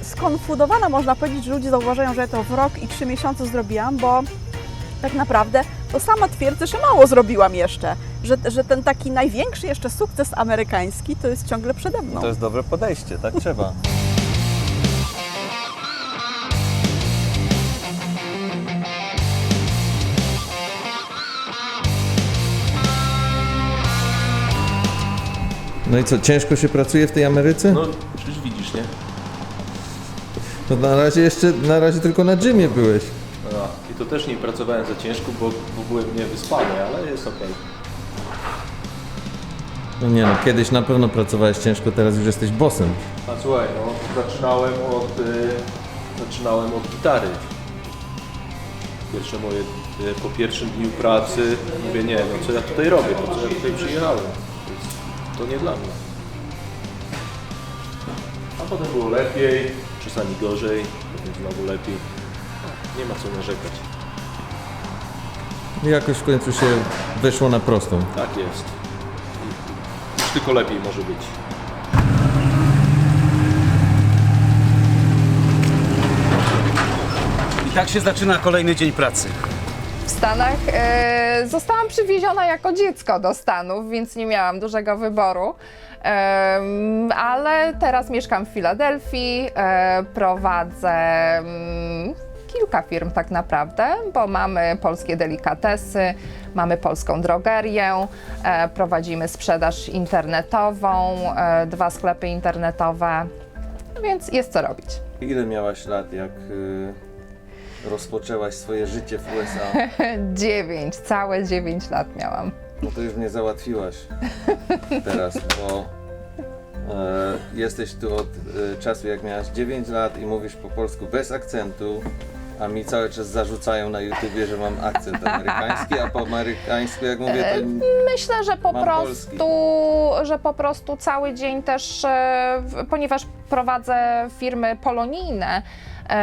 skonfudowana, można powiedzieć, że ludzie zauważają, że ja to w rok i 3 miesiące zrobiłam, bo tak naprawdę to sama twierdzę, że mało zrobiłam jeszcze. Że ten taki największy jeszcze sukces amerykański to jest ciągle przede mną. To jest dobre podejście, tak trzeba. No i co, ciężko się pracuje w tej Ameryce? No, przecież widzisz, nie? No na razie tylko na gymie byłeś. I to też nie pracowałem za ciężko, bo byłem niewyspany, ale jest okej. No nie no, kiedyś na pewno pracowałeś ciężko, teraz już jesteś bossem. A słuchaj, no, zaczynałem od gitary. Po pierwszym dniu pracy mówię, nie, no co ja tutaj robię, po co ja tutaj przyjechałem? To nie dla mnie. A potem było lepiej, czasami gorzej, potem znowu lepiej. Nie ma co narzekać. I jakoś w końcu się weszło na prostą. Tak jest. Już tylko lepiej może być. I tak się zaczyna kolejny dzień pracy. W Stanach zostałam przywieziona jako dziecko do Stanów, więc nie miałam dużego wyboru. Ale teraz mieszkam w Filadelfii, prowadzę kilka firm tak naprawdę, bo mamy polskie delikatesy, mamy polską drogerię, prowadzimy sprzedaż internetową, 2 sklepy internetowe, więc jest co robić. Ile miałaś lat, jak rozpoczęłaś swoje życie w USA? 9, całe 9 lat miałam. No to już mnie załatwiłaś teraz, bo jesteś tu od czasu, jak miałaś 9 lat i mówisz po polsku bez akcentu, a mi cały czas zarzucają na YouTubie, że mam akcent amerykański, a po amerykańsku jak mówię to myślę, że po prostu cały dzień też, ponieważ prowadzę firmy polonijne,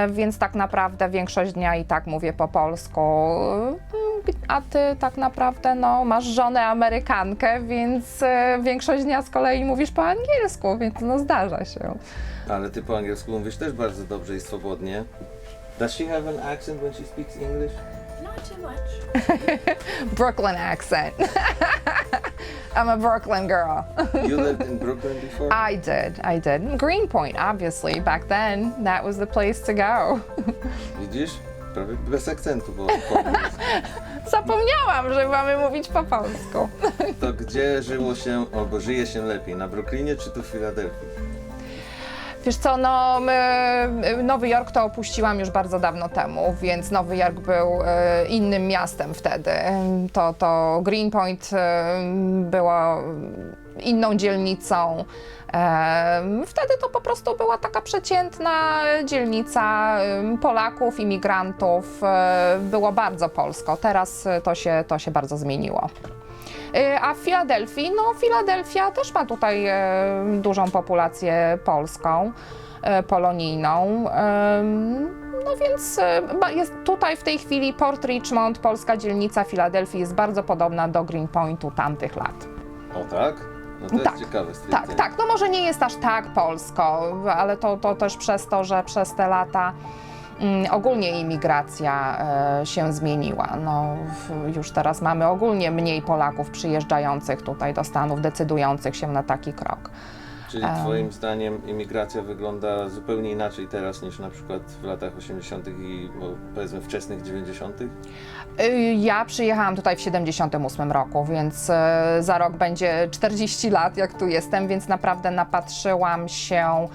więc tak naprawdę większość dnia i tak mówię po polsku, a ty tak naprawdę no, masz żonę Amerykankę, więc większość dnia z kolei mówisz po angielsku, więc no zdarza się. Ale ty po angielsku mówisz też bardzo dobrze i swobodnie. Does she have an accent when she speaks English? Not too much. Brooklyn accent. I'm a Brooklyn girl. You lived in Brooklyn before? I did. Greenpoint, obviously. Back then, that was the place to go. Widzisz? Prawie bez akcentu, bo Zapomniałam, że mamy mówić po polsku. to gdzie żyło się, albo żyje się lepiej? Na Brooklynie czy tu w Filadelfii? Wiesz co, no Nowy Jork to opuściłam już bardzo dawno temu, więc Nowy Jork był innym miastem wtedy. To Greenpoint było inną dzielnicą. Wtedy to po prostu była taka przeciętna dzielnica Polaków, imigrantów. Było bardzo polsko. Teraz to się bardzo zmieniło. A w Filadelfii, no Filadelfia też ma tutaj dużą populację polską, polonijną. No więc jest tutaj w tej chwili Port Richmond, polska dzielnica Filadelfii jest bardzo podobna do Greenpointu tamtych lat. O tak? No to jest ciekawe stwierdzenie. Tak, no może nie jest aż tak polsko, ale to też przez to, że przez te lata ogólnie imigracja się zmieniła. No, już teraz mamy ogólnie mniej Polaków przyjeżdżających tutaj do Stanów, decydujących się na taki krok. Czyli twoim zdaniem imigracja wygląda zupełnie inaczej teraz niż na przykład w latach 80. i powiedzmy wczesnych 90. Ja przyjechałam tutaj w 78 roku, więc za rok będzie 40 lat, jak tu jestem, więc naprawdę napatrzyłam się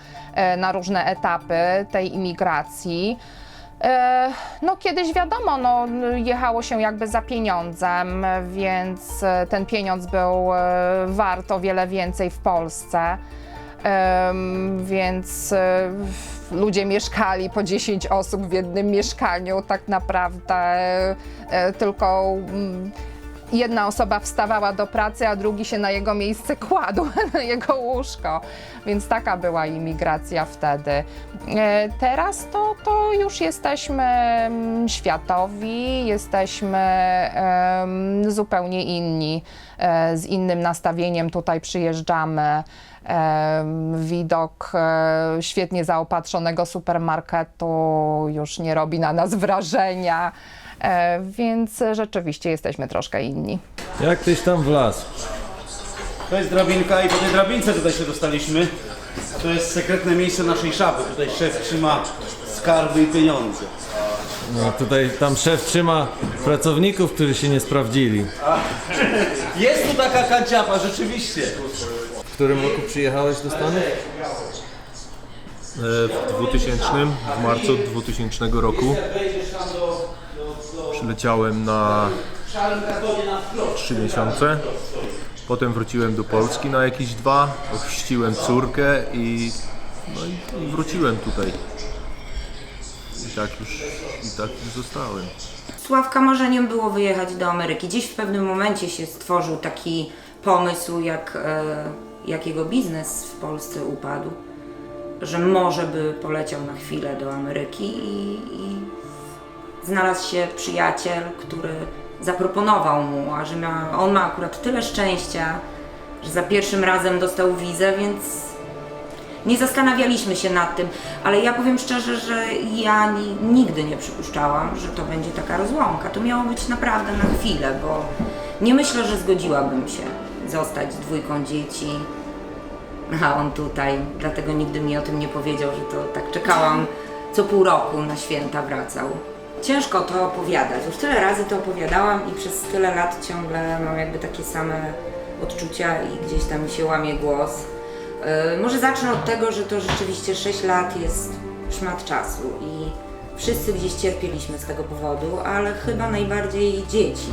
na różne etapy tej imigracji. No kiedyś wiadomo, no, jechało się jakby za pieniądzem, więc ten pieniądz był wart o wiele więcej w Polsce. Więc ludzie mieszkali po 10 osób w jednym mieszkaniu, tak naprawdę tylko jedna osoba wstawała do pracy, a drugi się na jego miejsce kładł, na jego łóżko. Więc taka była imigracja wtedy. Teraz to już jesteśmy światowi, jesteśmy zupełnie inni, z innym nastawieniem tutaj przyjeżdżamy. Widok świetnie zaopatrzonego supermarketu już nie robi na nas wrażenia, więc rzeczywiście jesteśmy troszkę inni. Jak tyś tam wlazł? To jest drabinka i po tej drabince tutaj się dostaliśmy. A to jest sekretne miejsce naszej szafy. Tutaj szef trzyma skarby i pieniądze. No tutaj tam szef trzyma pracowników, którzy się nie sprawdzili. Jest tu taka kanciapa, rzeczywiście. W którym roku przyjechałeś do Stanów? W 2000, w marcu 2000 roku przyleciałem na 3 miesiące. Potem wróciłem do Polski na jakieś 2, ochrzciłem córkę i wróciłem tutaj. I tak już zostałem. Sławka marzeniem było wyjechać do Ameryki. Gdzieś w pewnym momencie się stworzył taki pomysł, jak jego biznes w Polsce upadł, że może by poleciał na chwilę do Ameryki i znalazł się przyjaciel, który zaproponował mu, a że on ma akurat tyle szczęścia, że za pierwszym razem dostał wizę, więc nie zastanawialiśmy się nad tym, ale ja powiem szczerze, że ja nigdy nie przypuszczałam, że to będzie taka rozłąka. To miało być naprawdę na chwilę, bo nie myślę, że zgodziłabym się zostać z 2 dzieci, a on tutaj, dlatego nigdy mi o tym nie powiedział, że to tak czekałam, co pół roku na święta wracał. Ciężko to opowiadać, już tyle razy to opowiadałam i przez tyle lat ciągle mam jakby takie same odczucia i gdzieś tam mi się łamie głos. Może zacznę od tego, że to rzeczywiście 6 lat jest szmat czasu i wszyscy gdzieś cierpieliśmy z tego powodu, ale chyba najbardziej dzieci.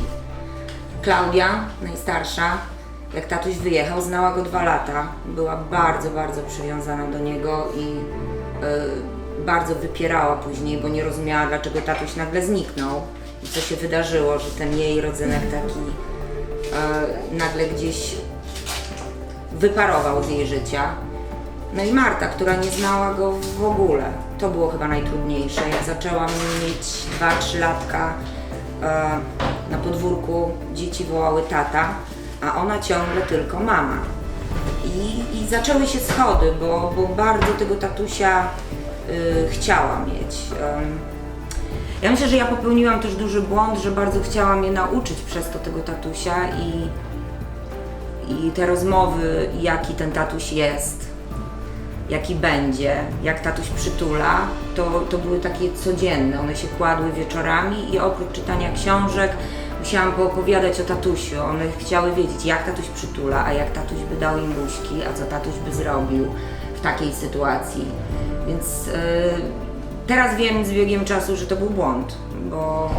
Klaudia, najstarsza, jak tatuś wyjechał, znała go 2 lata. Była bardzo, bardzo przywiązana do niego i bardzo wypierała później, bo nie rozumiała, dlaczego tatuś nagle zniknął i co się wydarzyło, że ten jej rodzynek taki nagle gdzieś wyparował z jej życia. No i Marta, która nie znała go w ogóle. To było chyba najtrudniejsze. Jak zaczęłam mieć 2-3 latka, na podwórku dzieci wołały tata, a ona ciągle tylko mama. I zaczęły się schody, bo bardzo tego tatusia chciała mieć. Ja myślę, że ja popełniłam też duży błąd, że bardzo chciałam je nauczyć przez to tego tatusia i te rozmowy, jaki ten tatuś jest, jaki będzie, jak tatuś przytula, to były takie codzienne. One się kładły wieczorami i oprócz czytania książek musiałam poopowiadać o tatusiu. One chciały wiedzieć, jak tatuś przytula, a jak tatuś by dał im buźki, a co tatuś by zrobił w takiej sytuacji. Więc teraz wiem z biegiem czasu, że to był błąd, bo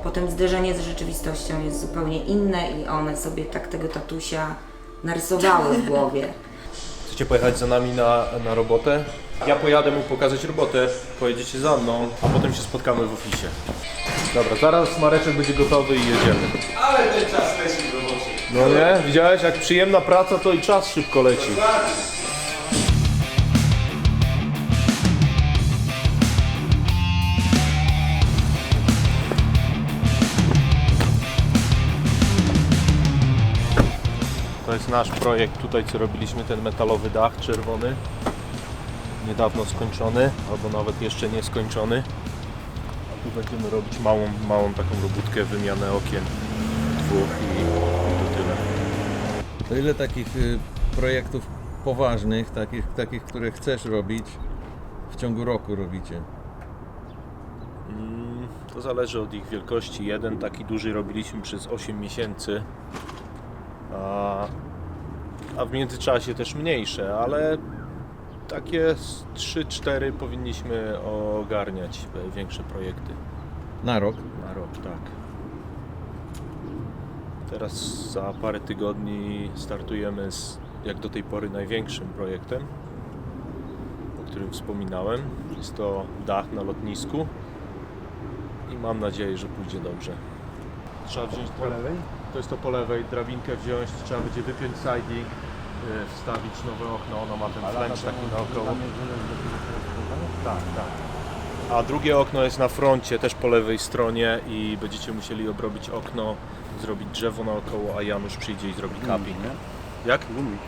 potem zderzenie z rzeczywistością jest zupełnie inne i one sobie tak tego tatusia narysowały w głowie. Chcecie pojechać za nami na robotę? Ja pojadę mu pokazać robotę, pojedziecie za mną, a potem się spotkamy w oficie. Dobra, zaraz Mareczek będzie gotowy i jedziemy. Ale ten czas leci w robocie. No nie? Widziałeś, jak przyjemna praca, to i czas szybko leci. To jest nasz projekt tutaj, co robiliśmy, ten metalowy dach czerwony. Niedawno skończony, albo nawet jeszcze nie skończony. A tu będziemy robić małą taką robótkę, wymianę okien 2 i to tyle. To ile takich projektów poważnych, takich, które chcesz robić, w ciągu roku robicie? To zależy od ich wielkości. Jeden taki duży robiliśmy przez 8 miesięcy. A w międzyczasie też mniejsze, ale takie 3-4 powinniśmy ogarniać większe projekty. Na rok? Na rok, tak. Teraz za parę tygodni startujemy z, jak do tej pory, największym projektem, o którym wspominałem. Jest to dach na lotnisku i mam nadzieję, że pójdzie dobrze. Trzeba wziąć po lewej? To jest to po lewej, drabinkę wziąć, trzeba będzie wypiąć siding, wstawić nowe okno, ono ma ten flange taki naokoło. Tak, tak. A drugie okno jest na froncie, też po lewej stronie i będziecie musieli obrobić okno, zrobić drzewo naokoło, a Janusz przyjdzie i zrobi cupping. Jak?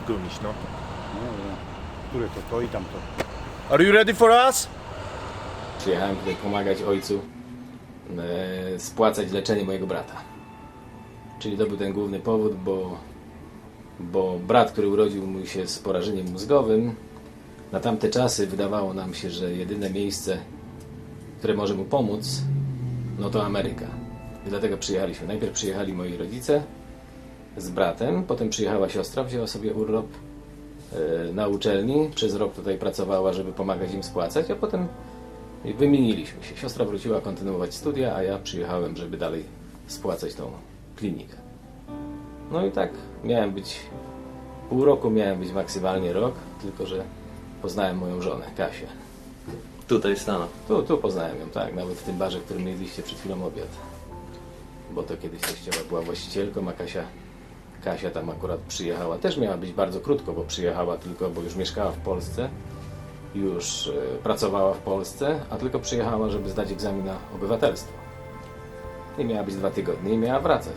Gumiś, no. Które to i tamto. Are you ready for us? Przyjechałem tutaj pomagać ojcu spłacać leczenie mojego brata. Czyli to był ten główny powód, bo brat, który urodził mu się z porażeniem mózgowym, na tamte czasy wydawało nam się, że jedyne miejsce, które może mu pomóc, no to Ameryka. I dlatego przyjechaliśmy. Najpierw przyjechali moi rodzice z bratem, potem przyjechała siostra, wzięła sobie urlop na uczelni, przez rok tutaj pracowała, żeby pomagać im spłacać, a potem wymieniliśmy się. Siostra wróciła kontynuować studia, a ja przyjechałem, żeby dalej spłacać tą klinikę. No i tak miałem być pół roku, miałem być maksymalnie rok, tylko że poznałem moją żonę, Kasię. Tutaj w Stanach. Tu poznałem ją, tak, nawet w tym barze, w którym jedliście przed chwilą obiad. Bo to kiedyś teściowa była właścicielką, a Kasia tam akurat przyjechała. Też miała być bardzo krótko, bo przyjechała tylko, bo już mieszkała w Polsce, już pracowała w Polsce, a tylko przyjechała, żeby zdać egzamin na obywatelstwo. I miała być 2 tygodnie i miała wracać.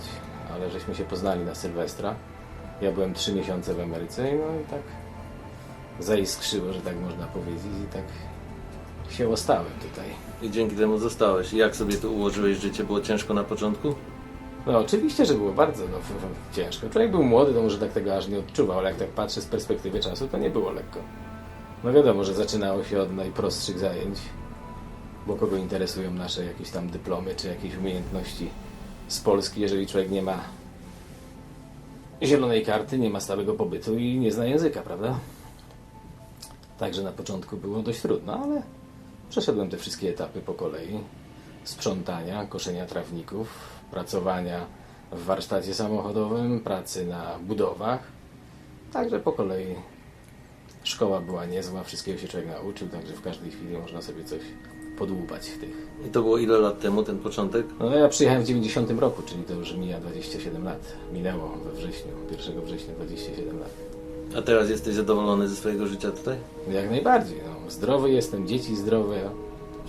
Ale żeśmy się poznali na Sylwestra. Ja byłem 3 miesiące w Ameryce, no i tak zaiskrzyło, że tak można powiedzieć, i tak się ostałem tutaj. I dzięki temu zostałeś. I jak sobie tu ułożyłeś życie? Było ciężko na początku? No oczywiście, że było bardzo ciężko. Człowiek był młody, to może tak tego aż nie odczuwał, ale jak tak patrzę z perspektywy czasu, to nie było lekko. No wiadomo, że zaczynało się od najprostszych zajęć, bo kogo interesują nasze jakieś tam dyplomy, czy jakieś umiejętności z Polski, jeżeli człowiek nie ma zielonej karty, nie ma stałego pobytu i nie zna języka, prawda? Także na początku było dość trudno, ale przeszedłem te wszystkie etapy po kolei. Sprzątania, koszenia trawników, pracowania w warsztacie samochodowym, pracy na budowach. Także po kolei szkoła była niezła, wszystkiego się człowiek nauczył, także w każdej chwili można sobie coś podłupać w tych. I to było ile lat temu, ten początek? No ja przyjechałem w 90 roku, czyli to już mija 27 lat. Minęło we wrześniu, 1 września 27 lat. A teraz jesteś zadowolony ze swojego życia tutaj? Jak najbardziej. No. Zdrowy jestem, dzieci zdrowe.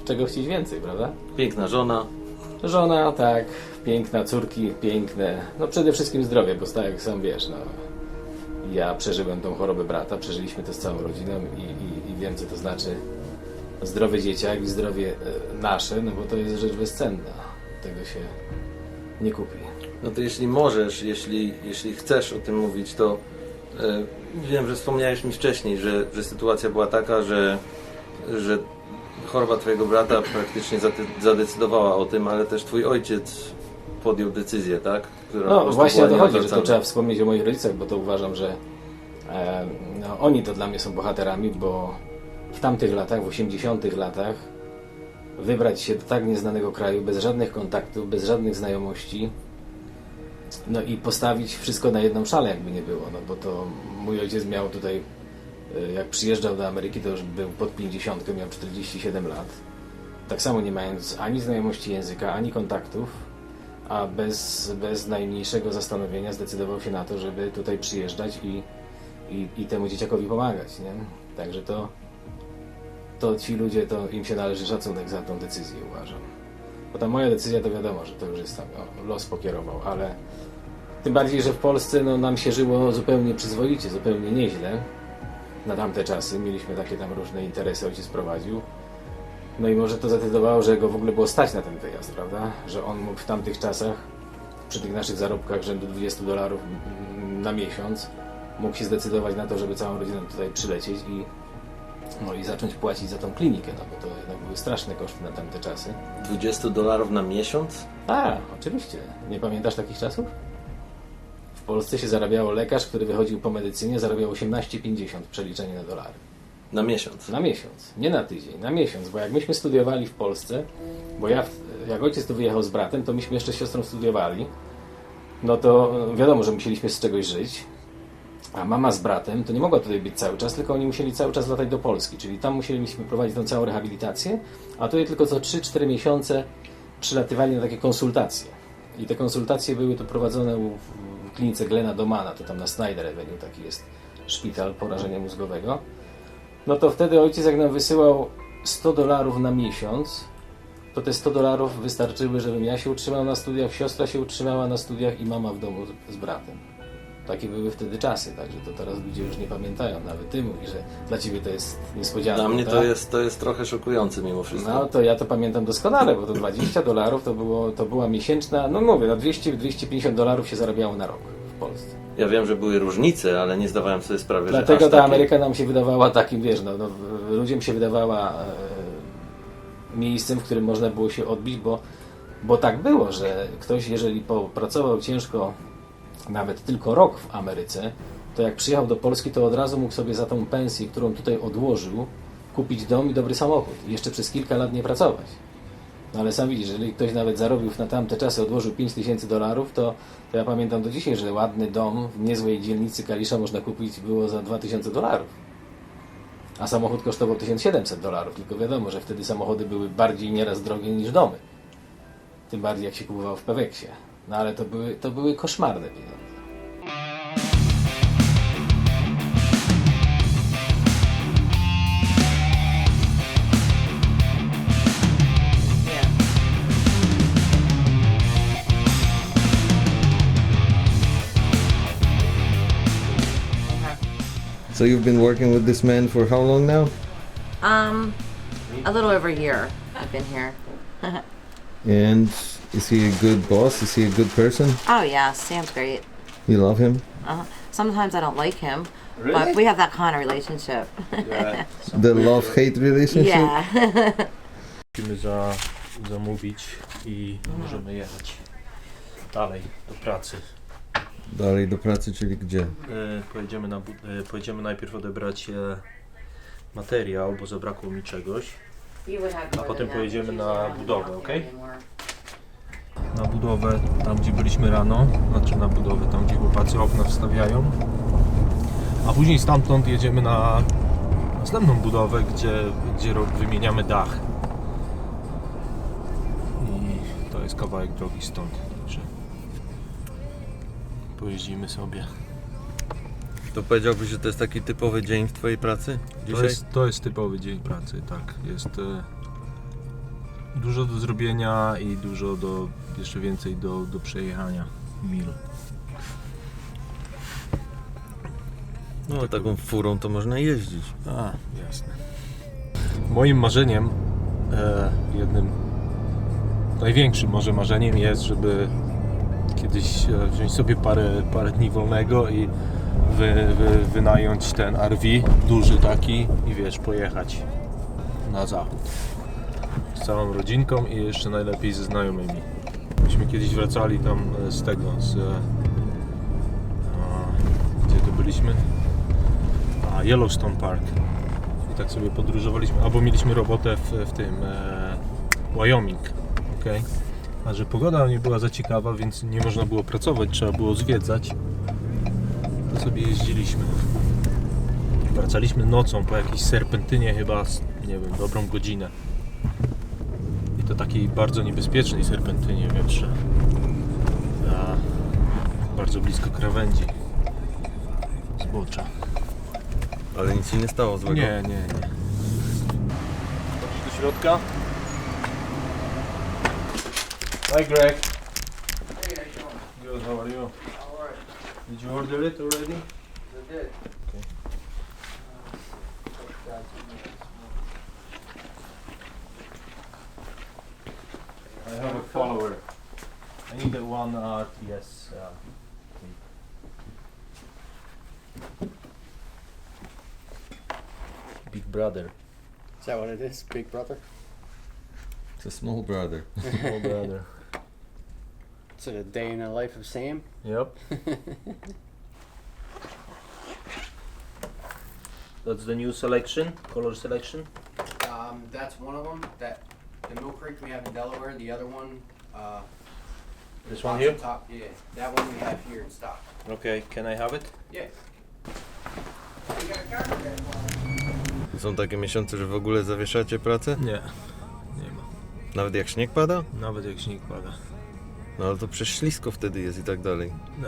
Czego chcieć więcej, prawda? Piękna żona. Żona, tak. Piękna, córki, piękne. No przede wszystkim zdrowie, bo tak jak sam wiesz, no. Ja przeżyłem tą chorobę brata, przeżyliśmy to z całą rodziną i wiem, co to znaczy zdrowy dzieciak i zdrowie nasze, no bo to jest rzecz bezcenna. Tego się nie kupi. No to jeśli możesz, jeśli chcesz o tym mówić, to wiem, że wspomniałeś mi wcześniej, że sytuacja była taka, że choroba twojego brata praktycznie zadecydowała o tym, ale też twój ojciec podjął decyzję, tak? Która no właśnie o to chodzi, że to trzeba wspomnieć o moich rodzicach, bo to uważam, że no, oni to dla mnie są bohaterami, bo w tamtych latach, w 80-tych latach wybrać się do tak nieznanego kraju, bez żadnych kontaktów, bez żadnych znajomości, no i postawić wszystko na jedną szalę, jakby nie było, no bo to mój ojciec miał tutaj, jak przyjeżdżał do Ameryki, to już był pod 50, miał 47 lat. Tak samo nie mając ani znajomości języka, ani kontaktów, a bez najmniejszego zastanowienia zdecydował się na to, żeby tutaj przyjeżdżać i temu dzieciakowi pomagać, nie? Także to ci ludzie, to im się należy szacunek za tą decyzję, uważam. Bo ta moja decyzja to wiadomo, że to już jest tam, los pokierował, ale tym bardziej, że w Polsce no, nam się żyło zupełnie przyzwoicie, zupełnie nieźle. Na tamte czasy mieliśmy takie tam różne interesy, ojciec prowadził. No i może to zadecydowało, że go w ogóle było stać na ten wyjazd, prawda? Że on mógł w tamtych czasach, przy tych naszych zarobkach rzędu $20 na miesiąc, mógł się zdecydować na to, żeby całą rodziną tutaj przylecieć i zacząć płacić za tą klinikę, no bo to jednak były straszne koszty na tamte czasy. $20 na miesiąc? A, oczywiście. Nie pamiętasz takich czasów? W Polsce się zarabiało, lekarz, który wychodził po medycynie, zarabiał 18,50 przeliczenie na dolary. Na miesiąc? Na miesiąc, nie na tydzień, na miesiąc, bo jak myśmy studiowali w Polsce, bo jak ojciec tu wyjechał z bratem, to myśmy jeszcze z siostrą studiowali, no to wiadomo, że musieliśmy z czegoś żyć, a mama z bratem to nie mogła tutaj być cały czas, tylko oni musieli cały czas latać do Polski, czyli tam musieliśmy prowadzić tą całą rehabilitację, a tutaj tylko co 3-4 miesiące przylatywali na takie konsultacje. i te konsultacje były tu prowadzone w klinice Glena Domana, to tam na Snyder Avenue, taki jest szpital porażenia mózgowego. No to wtedy ojciec jak nam wysyłał $100 na miesiąc, to te $100 wystarczyły, żebym ja się utrzymał na studiach, siostra się utrzymała na studiach i mama w domu z bratem. Takie były wtedy czasy, także to teraz ludzie już nie pamiętają. Nawet ty mówisz, że dla ciebie to jest niespodzianka. Dla mnie tak? to jest trochę szokujące mimo wszystko. No to ja to pamiętam doskonale, bo to $20 to była miesięczna, no mówię, na $200-250 się zarabiało na rok w Polsce. Ja wiem, że były różnice, ale nie zdawałem sobie sprawy, Dlatego że aż ta takie... Ameryka nam się wydawała takim, wiesz, ludziom się wydawała miejscem, w którym można było się odbić, bo tak było, że ktoś, jeżeli pracował ciężko nawet tylko rok w Ameryce, to jak przyjechał do Polski, to od razu mógł sobie za tą pensję, którą tutaj odłożył, kupić dom i dobry samochód i jeszcze przez kilka lat nie pracować. No ale sam widzisz, jeżeli ktoś nawet zarobił na tamte czasy, odłożył $5000, to ja pamiętam do dzisiaj, że ładny dom w niezłej dzielnicy Kalisza można kupić było za $2000. A samochód kosztował $1700, tylko wiadomo, że wtedy samochody były bardziej nieraz drogie niż domy. Tym bardziej jak się kupowało w Peweksie. No ale to były koszmarne pieniądze. So you've been working with this man for how long now? A little over a year I've been here. And is he a good boss? Is he a good person? Oh yeah, Sam's great. You love him? Sometimes I don't like him, Really? but we have that kind of relationship. The love-hate relationship? Yeah. Musimy zamówić i możemy jechać dalej do pracy. Dalej do pracy, czyli gdzie? Pojedziemy najpierw odebrać materiał, bo zabrakło mi czegoś, a potem pojedziemy na budowę, ok? Na budowę, tam gdzie byliśmy rano, znaczy na budowę, tam gdzie chłopacy okna wstawiają, a później stamtąd jedziemy na następną budowę, gdzie wymieniamy dach. I to jest kawałek drogi stąd, także pojeździmy sobie. To powiedziałbyś, że to jest taki typowy dzień w twojej pracy dzisiaj? To jest typowy dzień pracy, tak. Jest dużo do zrobienia i jeszcze więcej do przejechania mil. No taką furą to można jeździć. A, jasne. Moim marzeniem, jednym największym może marzeniem jest, żeby kiedyś wziąć sobie parę dni wolnego i wynająć ten RV, duży taki i wiesz, pojechać na zachód z całą rodzinką i jeszcze najlepiej ze znajomymi. Myśmy kiedyś wracali tam z tego, gdzie to byliśmy? Yellowstone Park i tak sobie podróżowaliśmy, albo mieliśmy robotę w tym Wyoming, okay? A że pogoda nie była za ciekawa, więc nie można było pracować, trzeba było zwiedzać, to sobie jeździliśmy. Wracaliśmy nocą po jakiejś serpentynie chyba, nie wiem, dobrą godzinę. I to takiej bardzo niebezpiecznej serpentynie, wietrze. Bardzo blisko krawędzi zbocza. Ale nic się nie stało złego? Nie. Do środka. Hi Greg. Hey, how you doing? Good, how are you? Alright. Did you order it already? I did. Okay. I have a follower. I need the one RTS. Big Brother. Is that what it is? Big brother? It's a small brother. Small brother. It's a day in the life of Sam? Yep. That's the new selection, color selection. That's one of them. The Mill Creek we have in Delaware. The other one, This one here? Top, yeah, that one we have here in stock. Okay, can I have it? Yeah. Są takie miesiące, że w ogóle zawieszacie pracę? Nie, nie ma. Nawet jak śnieg pada? Nawet jak śnieg pada. No ale to przecież ślisko wtedy jest i tak dalej. No.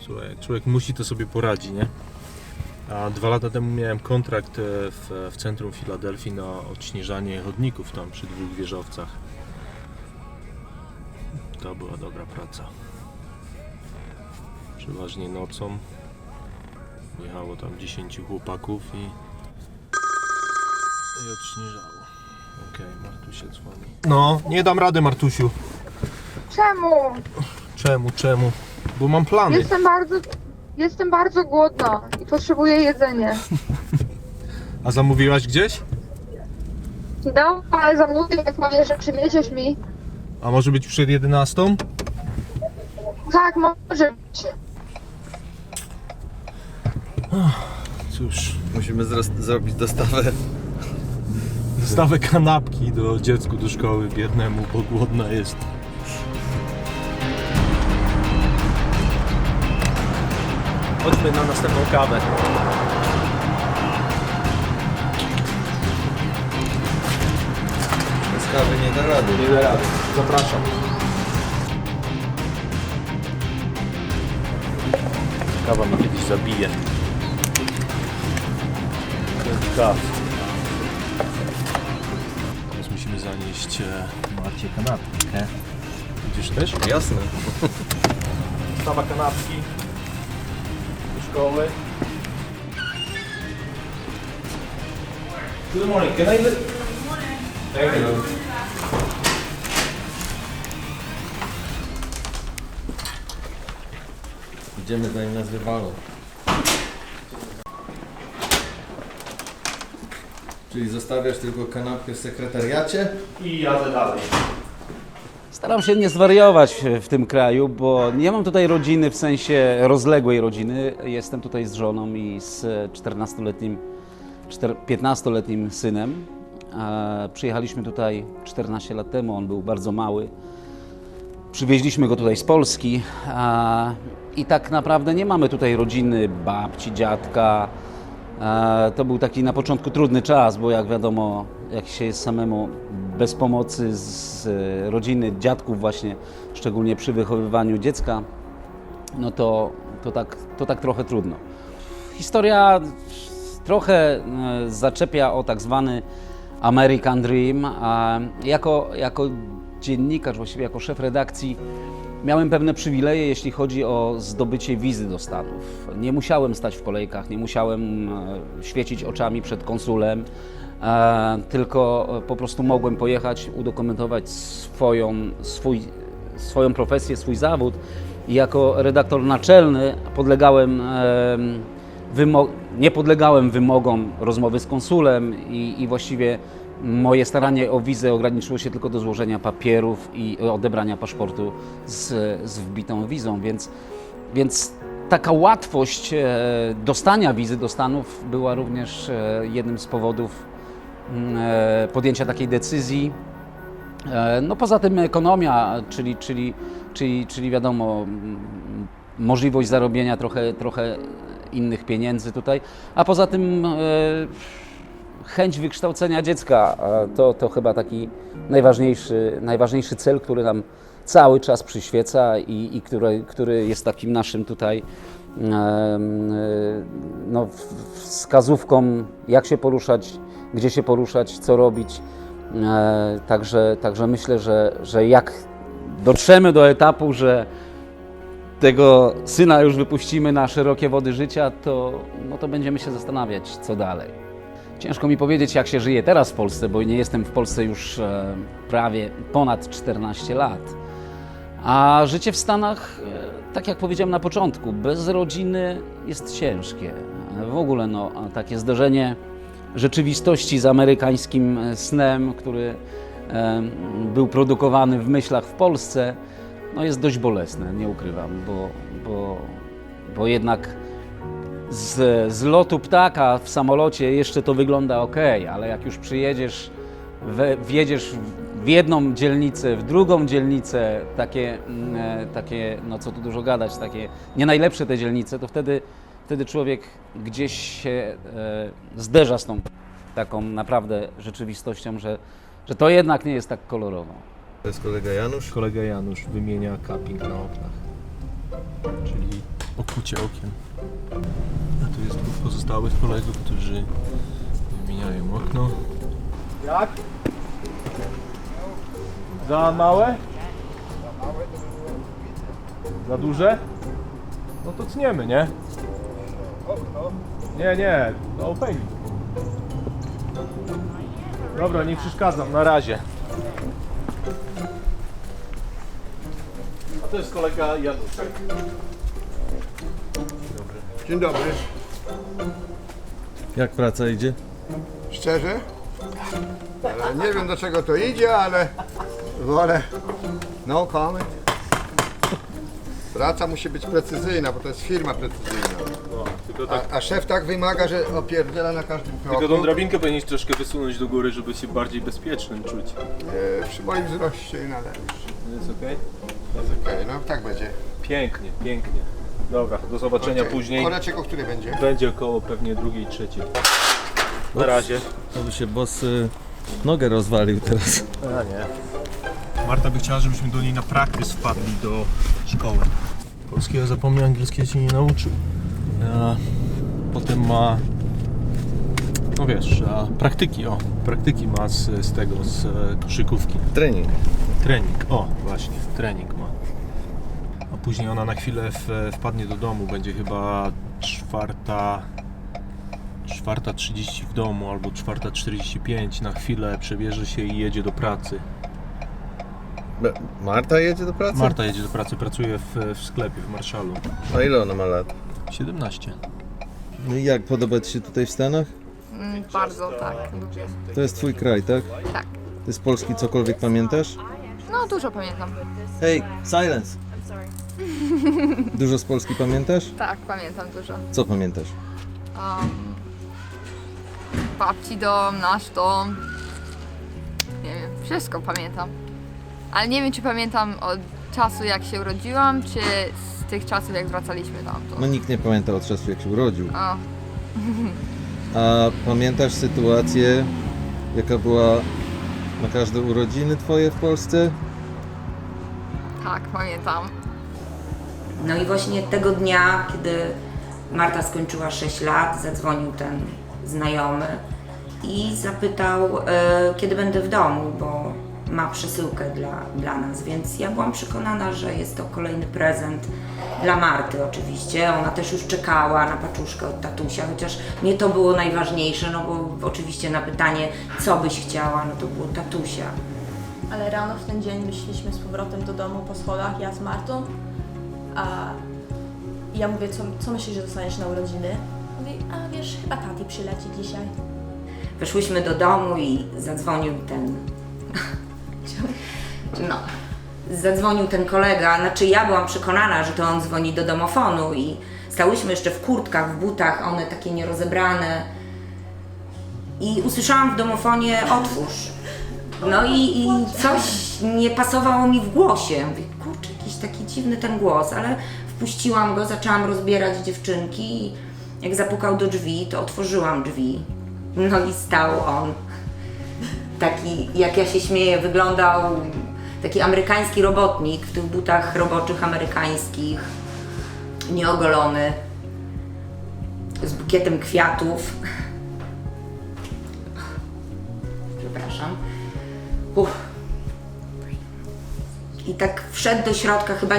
Słuchaj, człowiek musi to sobie poradzić, nie? A 2 lata temu miałem kontrakt w centrum Filadelfii na odśnieżanie chodników tam przy 2 wieżowcach. To była dobra praca. Przeważnie nocą. Jechało tam 10 chłopaków i odśnieżało. Okej, Martusia dzwoni. No, nie dam rady, Martusiu. Czemu? Bo mam plany. Jestem bardzo głodna i potrzebuję jedzenia. A zamówiłaś gdzieś? No, ale zamówię, jak powiesz, że przywieziesz mi. A może być przed 11? Tak, może być. Cóż, musimy zrobić dostawę kanapki do dziecku do szkoły biednemu, bo głodna jest. Chodźmy na następną kawę. Bez kawy nie da rady. Nie da rady. Zapraszam. Kawa mnie kiedyś zabije. Kaw. Teraz musimy zanieść Marcie kanapki, okay? Idziesz też? Jasne. Stawa kanapki do szkoły. Good morning. Can I Thank you. Idziemy zanim nas wywalą. Czyli zostawiasz tylko kanapkę w sekretariacie? I jadę dalej. Staram się nie zwariować w tym kraju, bo nie mam tutaj rodziny w sensie rozległej rodziny. Jestem tutaj z żoną i z 15-letnim synem. Przyjechaliśmy tutaj 14 lat temu, on był bardzo mały. Przywieźliśmy go tutaj z Polski i tak naprawdę nie mamy tutaj rodziny, babci, dziadka. To był taki na początku trudny czas, bo jak wiadomo, jak się jest samemu bez pomocy z rodziny, dziadków właśnie, szczególnie przy wychowywaniu dziecka, no to tak trochę trudno. Historia trochę zaczepia o tak zwany American Dream. Jako dziennikarz, właściwie jako szef redakcji, miałem pewne przywileje, jeśli chodzi o zdobycie wizy do Stanów. Nie musiałem stać w kolejkach, nie musiałem świecić oczami przed konsulem, tylko po prostu mogłem pojechać, udokumentować swoją profesję, swój zawód i jako redaktor naczelny nie podlegałem wymogom rozmowy z konsulem i właściwie moje staranie o wizę ograniczyło się tylko do złożenia papierów i odebrania paszportu z wbitą wizą, więc taka łatwość dostania wizy do Stanów była również jednym z powodów podjęcia takiej decyzji. No poza tym ekonomia, czyli wiadomo, możliwość zarobienia trochę innych pieniędzy tutaj, a poza tym chęć wykształcenia dziecka, to chyba taki najważniejszy cel, który nam cały czas przyświeca i który jest takim naszym tutaj no, wskazówką, jak się poruszać, gdzie się poruszać, co robić. Także myślę, że jak dotrzemy do etapu, że tego syna już wypuścimy na szerokie wody życia, to będziemy się zastanawiać, co dalej. Ciężko mi powiedzieć, jak się żyje teraz w Polsce, bo nie jestem w Polsce już prawie ponad 14 lat. A życie w Stanach, tak jak powiedziałem na początku, bez rodziny jest ciężkie. W ogóle takie zderzenie rzeczywistości z amerykańskim snem, który był produkowany w myślach w Polsce, jest dość bolesne, nie ukrywam, bo jednak z lotu ptaka w samolocie jeszcze to wygląda ok, ale jak już przyjedziesz, wjedziesz w jedną dzielnicę, w drugą dzielnicę, takie no co tu dużo gadać, takie nie najlepsze te dzielnice, to wtedy człowiek gdzieś się zderza z tą taką naprawdę rzeczywistością, że to jednak nie jest tak kolorowo. To jest kolega Janusz? Kolega Janusz wymienia cupping na oknach, czyli okucie okien. A tu jest dwóch pozostałych kolegów, którzy wymieniają okno. Jak? Za małe? Za duże? No to tniemy, nie? Nie, no opening. Dobra, nie przeszkadzam, na razie. A to jest kolega Janusz. Dzień dobry. Jak praca idzie? Szczerze? Ale nie wiem do czego to idzie, ale wolę no comment. Praca musi być precyzyjna, bo to jest firma precyzyjna. No, tylko tak, A szef tak wymaga, że opierdziela na każdym kroku. tylko tą drabinkę powinieneś troszkę wysunąć do góry, żeby się bardziej bezpiecznym czuć. Przy moim wzroście i należy. Jest okej? Jest okej, no tak będzie. Pięknie, pięknie. Dobra, do zobaczenia Okej. później. Koreczek o której będzie? Będzie około pewnie 2:00, 3:00. Na razie. To by się boss nogę rozwalił teraz. A nie. Marta by chciała, żebyśmy do niej na praktys wpadli do szkoły. Polskiego zapomniał, angielskiego się nie nauczył. A potem ma, no wiesz, praktyki ma z tego, z koszykówki. Trening. Trening, o właśnie, trening ma. A później ona na chwilę wpadnie do domu, będzie chyba 4:30 w domu albo 4:45, na chwilę przebierze się i jedzie do pracy. Marta jedzie do pracy? Marta jedzie do pracy, pracuje w sklepie w Marshallu. A ile ona ma lat? 17. No i jak, podoba Ci się tutaj w Stanach? Bardzo tak. To jest Twój kraj, tak? Tak. Ty z Polski cokolwiek pamiętasz? No dużo pamiętam. Hej, silence! Dużo z Polski pamiętasz? Tak, pamiętam dużo. Co pamiętasz? Babci dom, nasz dom. Nie wiem, wszystko pamiętam. Ale nie wiem, czy pamiętam od czasu, jak się urodziłam, czy z tych czasów, jak wracaliśmy tam. No nikt nie pamięta od czasu, jak się urodził. O. A pamiętasz sytuację, jaka była na każde urodziny Twoje w Polsce? Tak, pamiętam. No i właśnie tego dnia, kiedy Marta skończyła 6 lat, zadzwonił ten znajomy i zapytał, kiedy będę w domu, bo ma przesyłkę dla nas, więc ja byłam przekonana, że jest to kolejny prezent dla Marty oczywiście. Ona też już czekała na paczuszkę od tatusia, chociaż nie to było najważniejsze, no bo oczywiście na pytanie, co byś chciała, no to było tatusia. Ale rano w ten dzień wyszliśmy z powrotem do domu po schodach, ja z Martą. A ja mówię, co myślisz, że dostaniesz na urodziny? Mówi, a wiesz, chyba tati przyleci dzisiaj. Weszłyśmy do domu i zadzwonił ten... No, zadzwonił ten kolega, znaczy ja byłam przekonana, że to on dzwoni do domofonu i stałyśmy jeszcze w kurtkach, w butach, one takie nierozebrane i usłyszałam w domofonie otwórz. No i coś nie pasowało mi w głosie. Mówię, kurczę, jakiś taki dziwny ten głos, ale wpuściłam go, zaczęłam rozbierać dziewczynki i jak zapukał do drzwi, to otworzyłam drzwi. No i stał on. Taki, jak ja się śmieję, wyglądał taki amerykański robotnik w tych butach roboczych amerykańskich, nieogolony, z bukietem kwiatów. Przepraszam. I tak wszedł do środka, chyba,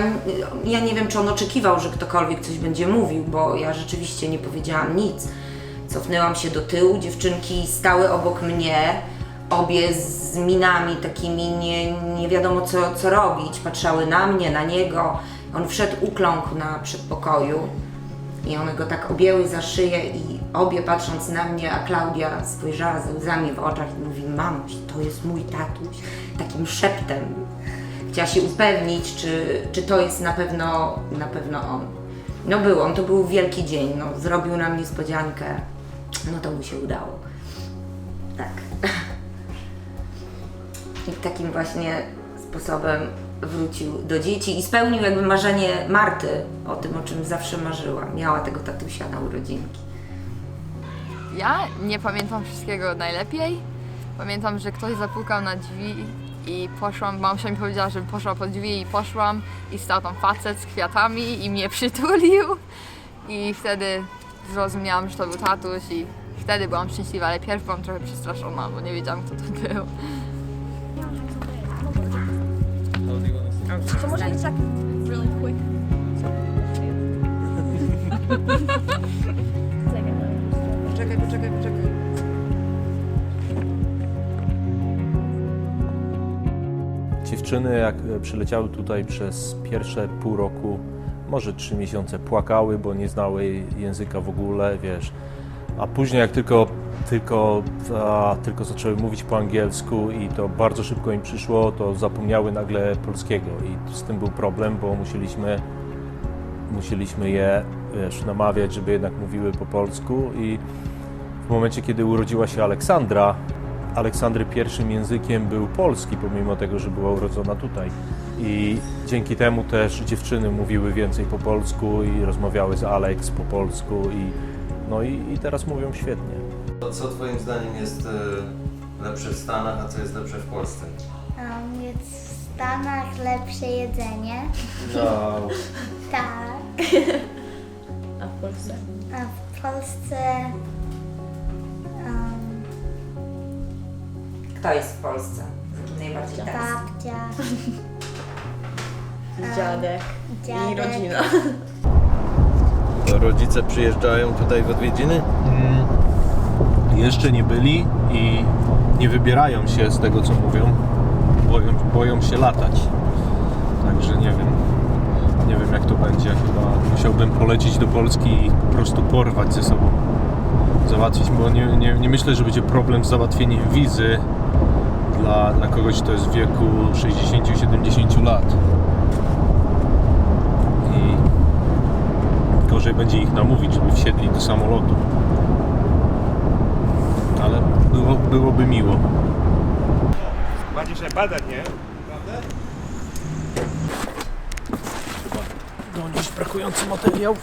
ja nie wiem, czy on oczekiwał, że ktokolwiek coś będzie mówił, bo ja rzeczywiście nie powiedziałam nic. Cofnęłam się do tyłu, dziewczynki stały obok mnie, obie z minami takimi nie wiadomo co robić, patrzały na mnie, na niego. On wszedł, ukląkł na przedpokoju i one go tak objęły za szyję i obie patrząc na mnie, a Klaudia spojrzała ze łzami w oczach i mówi, mamuś, to jest mój tatuś, takim szeptem. Chciała się upewnić, czy to jest na pewno on. No był on, to był wielki dzień, no, zrobił nam niespodziankę, no to mu się udało. Tak. I takim właśnie sposobem wrócił do dzieci i spełnił jakby marzenie Marty o tym, o czym zawsze marzyła. Miała tego tatusia na urodzinki. Ja nie pamiętam wszystkiego najlepiej. Pamiętam, że ktoś zapukał na drzwi i poszłam, mamusia mi powiedziała, żebym poszła pod drzwi i poszłam i stał tam facet z kwiatami i mnie przytulił i wtedy zrozumiałam, że to był tatuś i wtedy byłam szczęśliwa, ale pierw byłam trochę przestraszona, bo nie wiedziałam, kto to był. So może być tak really quick. Poczekaj. Dziewczyny, jak przyleciały tutaj przez pierwsze pół roku, może 3 miesiące, płakały, bo nie znały języka w ogóle, wiesz. A później jak tylko zaczęły mówić po angielsku i to bardzo szybko im przyszło, to zapomniały nagle polskiego i z tym był problem, bo musieliśmy je, wiesz, namawiać, żeby jednak mówiły po polsku i w momencie, kiedy urodziła się Aleksandry pierwszym językiem był polski, pomimo tego, że była urodzona tutaj. I dzięki temu też dziewczyny mówiły więcej po polsku i rozmawiały z Alex po polsku i teraz mówią świetnie. Co twoim zdaniem jest lepsze w Stanach, a co jest lepsze w Polsce? Jest w Stanach lepsze jedzenie. No. Tak. A w Polsce? A w Polsce... Kto jest w Polsce? Najbardziej tęskni? babcia. Dziadek. I rodzina. To rodzice przyjeżdżają tutaj w odwiedziny? Jeszcze nie byli i nie wybierają się z tego, co mówią. Boją się latać. Także nie wiem jak to będzie. Chyba musiałbym polecieć do Polski i ich po prostu porwać ze sobą. Załatwić, bo nie myślę, że będzie problem z załatwieniem wizy dla kogoś, kto jest w wieku 60-70 lat. I gorzej będzie ich namówić, żeby wsiedli do samolotu. Ale byłoby miło. Bardziej się badać, nie? Prawda? Trzeba donieść brakujący materiał.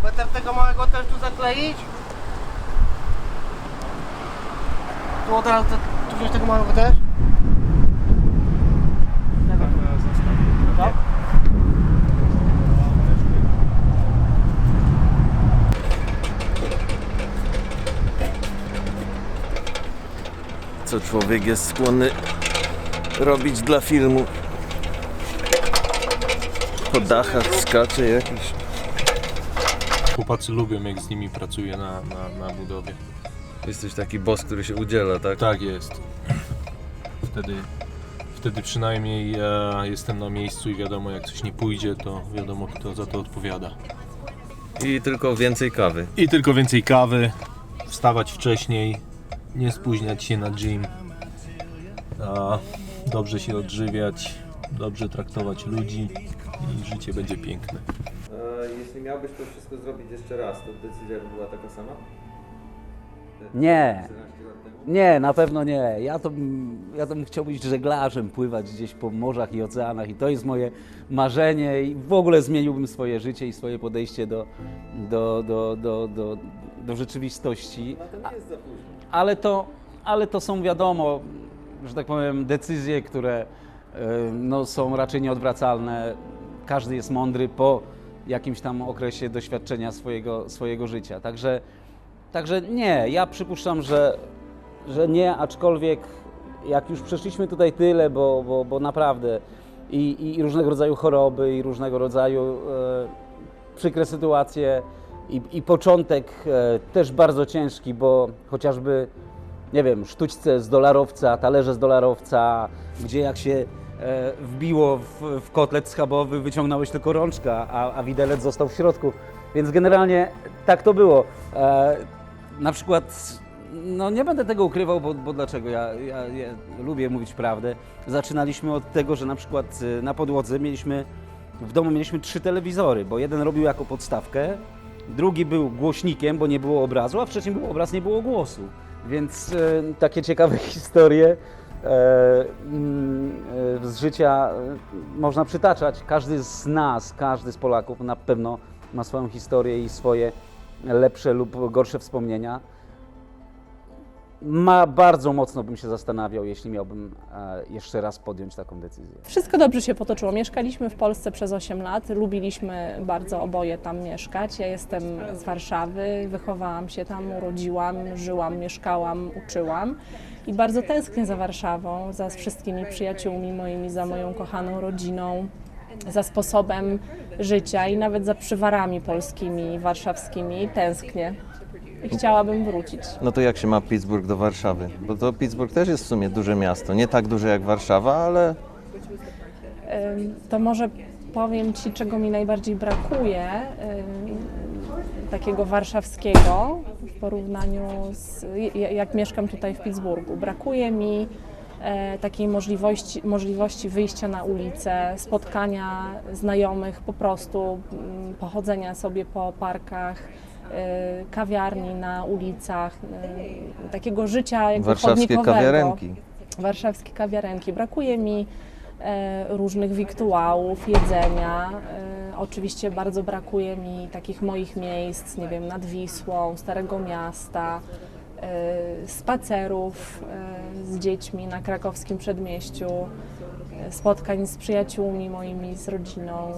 Będę tego małego też tu zakleić? Tu od razu, tu wziąć tego małego też? Co człowiek jest skłonny robić dla filmu? Po dachach skacze jakiś. Chłopacy lubią, jak z nimi pracuję na budowie. Jesteś taki boss, który się udziela, tak? Tak jest. Wtedy przynajmniej jestem na miejscu i wiadomo, jak coś nie pójdzie, to wiadomo, kto za to odpowiada. I tylko więcej kawy. I tylko więcej kawy, wstawać wcześniej, nie spóźniać się na gym, dobrze się odżywiać, dobrze traktować ludzi i życie będzie piękne. Jeśli miałbyś to wszystko zrobić jeszcze raz, to decyzja by była taka sama? Nie, na pewno nie. Ja to bym chciał być żeglarzem, pływać gdzieś po morzach i oceanach i to jest moje marzenie i w ogóle zmieniłbym swoje życie i swoje podejście do rzeczywistości. Ale to są, wiadomo, że tak powiem, decyzje, które są raczej nieodwracalne. Każdy jest mądry po jakimś tam okresie doświadczenia swojego życia. Także nie, ja przypuszczam, że nie, aczkolwiek jak już przeszliśmy tutaj tyle, bo naprawdę i różnego rodzaju choroby, i różnego rodzaju przykre sytuacje i początek też bardzo ciężki, bo chociażby, nie wiem, sztućce z dolarowca, talerze z dolarowca, gdzie jak się wbiło w kotlet schabowy, wyciągnąłeś tylko rączka, a widelec został w środku. Więc generalnie tak to było. Na przykład, nie będę tego ukrywał, bo dlaczego? Ja lubię mówić prawdę. Zaczynaliśmy od tego, że na przykład na podłodze w domu mieliśmy 3 telewizory, bo jeden robił jako podstawkę, drugi był głośnikiem, bo nie było obrazu, a w trzecim był obraz, nie było głosu. Więc takie ciekawe historie. z życia można przytaczać. Każdy z nas, każdy z Polaków na pewno ma swoją historię i swoje lepsze lub gorsze wspomnienia. Bardzo mocno bym się zastanawiał, jeśli miałbym jeszcze raz podjąć taką decyzję. Wszystko dobrze się potoczyło. Mieszkaliśmy w Polsce przez 8 lat, lubiliśmy bardzo oboje tam mieszkać. Ja jestem z Warszawy, wychowałam się tam, urodziłam, żyłam, mieszkałam, uczyłam i bardzo tęsknię za Warszawą, za wszystkimi przyjaciółmi moimi, za moją kochaną rodziną, za sposobem życia i nawet za przywarami polskimi, warszawskimi. Tęsknię i chciałabym wrócić. No to jak się ma Pittsburgh do Warszawy? Bo to Pittsburgh też jest w sumie duże miasto. Nie tak duże jak Warszawa, ale... To może powiem Ci, czego mi najbardziej brakuje, takiego warszawskiego w porównaniu z jak mieszkam tutaj w Pittsburghu. Brakuje mi takiej możliwości wyjścia na ulicę, spotkania znajomych, po prostu pochodzenia sobie po parkach, kawiarni na ulicach, takiego życia jakby chodnikowego. Kawiarenki. Warszawskie kawiarenki. Brakuje mi różnych wiktuałów, jedzenia. Oczywiście bardzo brakuje mi takich moich miejsc, nie wiem, nad Wisłą, Starego Miasta, spacerów z dziećmi na krakowskim przedmieściu, spotkań z przyjaciółmi moimi, z rodziną.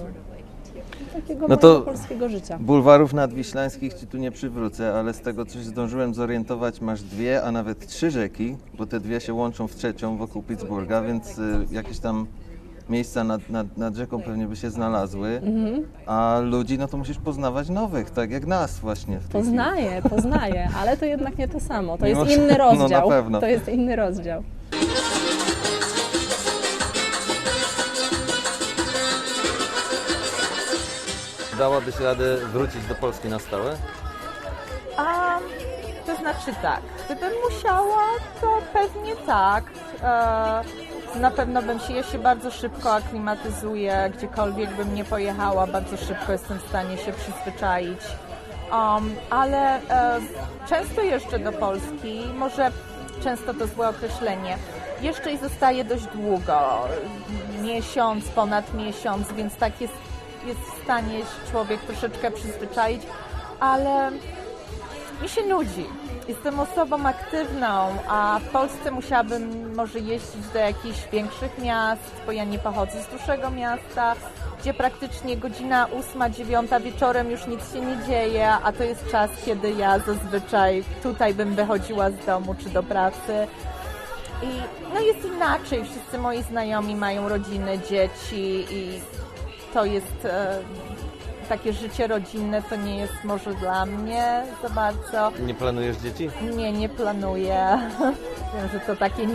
Takiego mojego polskiego życia. Bulwarów nadwiślańskich Ci tu nie przywrócę, ale z tego, co się zdążyłem zorientować, masz 2, a nawet 3 rzeki, bo te 2 się łączą w trzecią wokół Pittsburgha, więc jakieś tam miejsca nad rzeką pewnie by się znalazły, a ludzi, no to musisz poznawać nowych, tak jak nas właśnie. Poznaję, ale to jednak nie to samo. To jest inny rozdział. No na pewno. To jest inny rozdział. Dałabyś radę wrócić do Polski na stałe? To znaczy tak, gdybym musiała, to pewnie tak. Na pewno ja się bardzo szybko aklimatyzuję, gdziekolwiek bym nie pojechała, bardzo szybko jestem w stanie się przyzwyczaić. Ale często jeżdżę do Polski, może często to złe określenie, jeszcze i zostaję dość długo, miesiąc, ponad miesiąc, więc tak jest w stanie człowiek troszeczkę przyzwyczaić, ale mi się nudzi. Jestem osobą aktywną, a w Polsce musiałabym może jeździć do jakichś większych miast, bo ja nie pochodzę z dużego miasta, gdzie praktycznie godzina 8, 9 wieczorem już nic się nie dzieje, a to jest czas, kiedy ja zazwyczaj tutaj bym wychodziła z domu czy do pracy. I no jest inaczej, wszyscy moi znajomi mają rodziny, dzieci i to jest takie życie rodzinne, to nie jest może dla mnie za bardzo. Nie planujesz dzieci? Nie planuję. Wiem, że to takie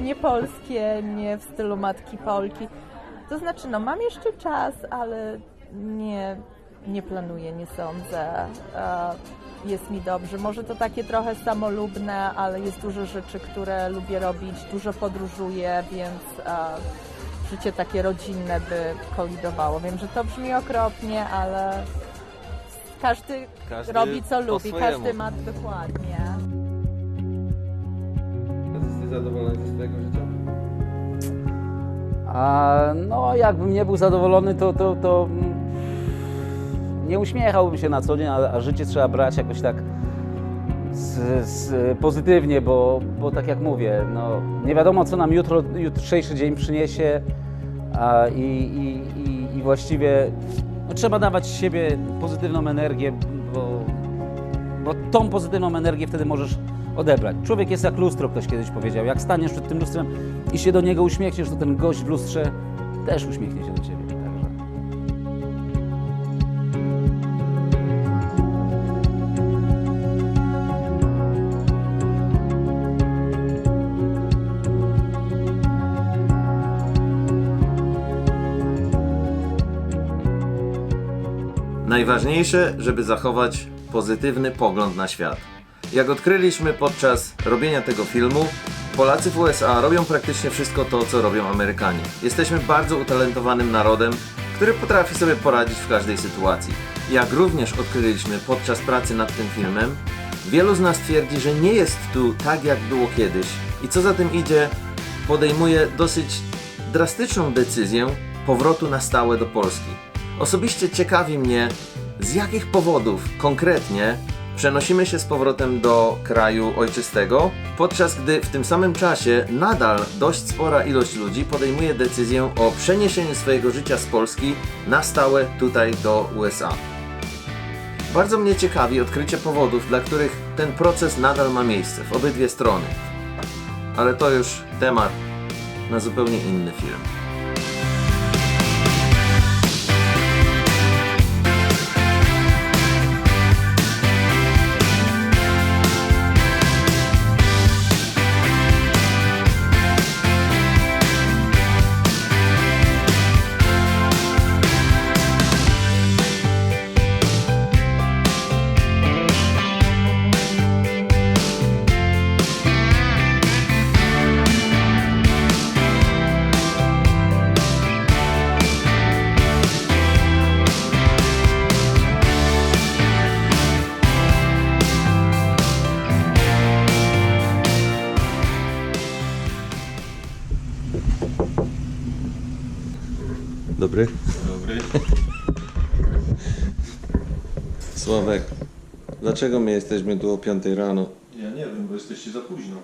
nie polskie, nie w stylu matki Polki. To znaczy, no mam jeszcze czas, ale nie planuję, nie sądzę. Jest mi dobrze. Może to takie trochę samolubne, ale jest dużo rzeczy, które lubię robić, dużo podróżuję, więc życie takie rodzinne by kolidowało. Wiem, że to brzmi okropnie, ale każdy robi co lubi, każdy ma dokładnie. Jesteś zadowolony ze swojego życia? No, jakbym nie był zadowolony, to nie uśmiechałbym się na co dzień, a życie trzeba brać jakoś tak pozytywnie, bo tak jak mówię, no, nie wiadomo, co nam jutrzejszy dzień przyniesie i właściwie no, trzeba dawać z siebie pozytywną energię, bo tą pozytywną energię wtedy możesz odebrać. Człowiek jest jak lustro, ktoś kiedyś powiedział. Jak staniesz przed tym lustrem i się do niego uśmiechniesz, to ten gość w lustrze też uśmiechnie się do ciebie. Najważniejsze, żeby zachować pozytywny pogląd na świat. Jak odkryliśmy podczas robienia tego filmu, Polacy w USA robią praktycznie wszystko to, co robią Amerykanie. Jesteśmy bardzo utalentowanym narodem, który potrafi sobie poradzić w każdej sytuacji. Jak również odkryliśmy podczas pracy nad tym filmem, Wielu z nas twierdzi, że nie jest tu tak, jak było kiedyś i co za tym idzie, podejmuje dosyć drastyczną decyzję powrotu na stałe do Polski. Osobiście ciekawi mnie, z jakich powodów konkretnie przenosimy się z powrotem do kraju ojczystego, podczas gdy w tym samym czasie nadal dość spora ilość ludzi podejmuje decyzję o przeniesieniu swojego życia z Polski na stałe tutaj do USA. Bardzo mnie ciekawi odkrycie powodów, dla których ten proces nadal ma miejsce w obydwie strony. Ale to już temat na zupełnie inny film. Dobry. Dobry. Sławek, dlaczego my jesteśmy tu o 5 rano? Ja nie wiem, bo jesteście za późno.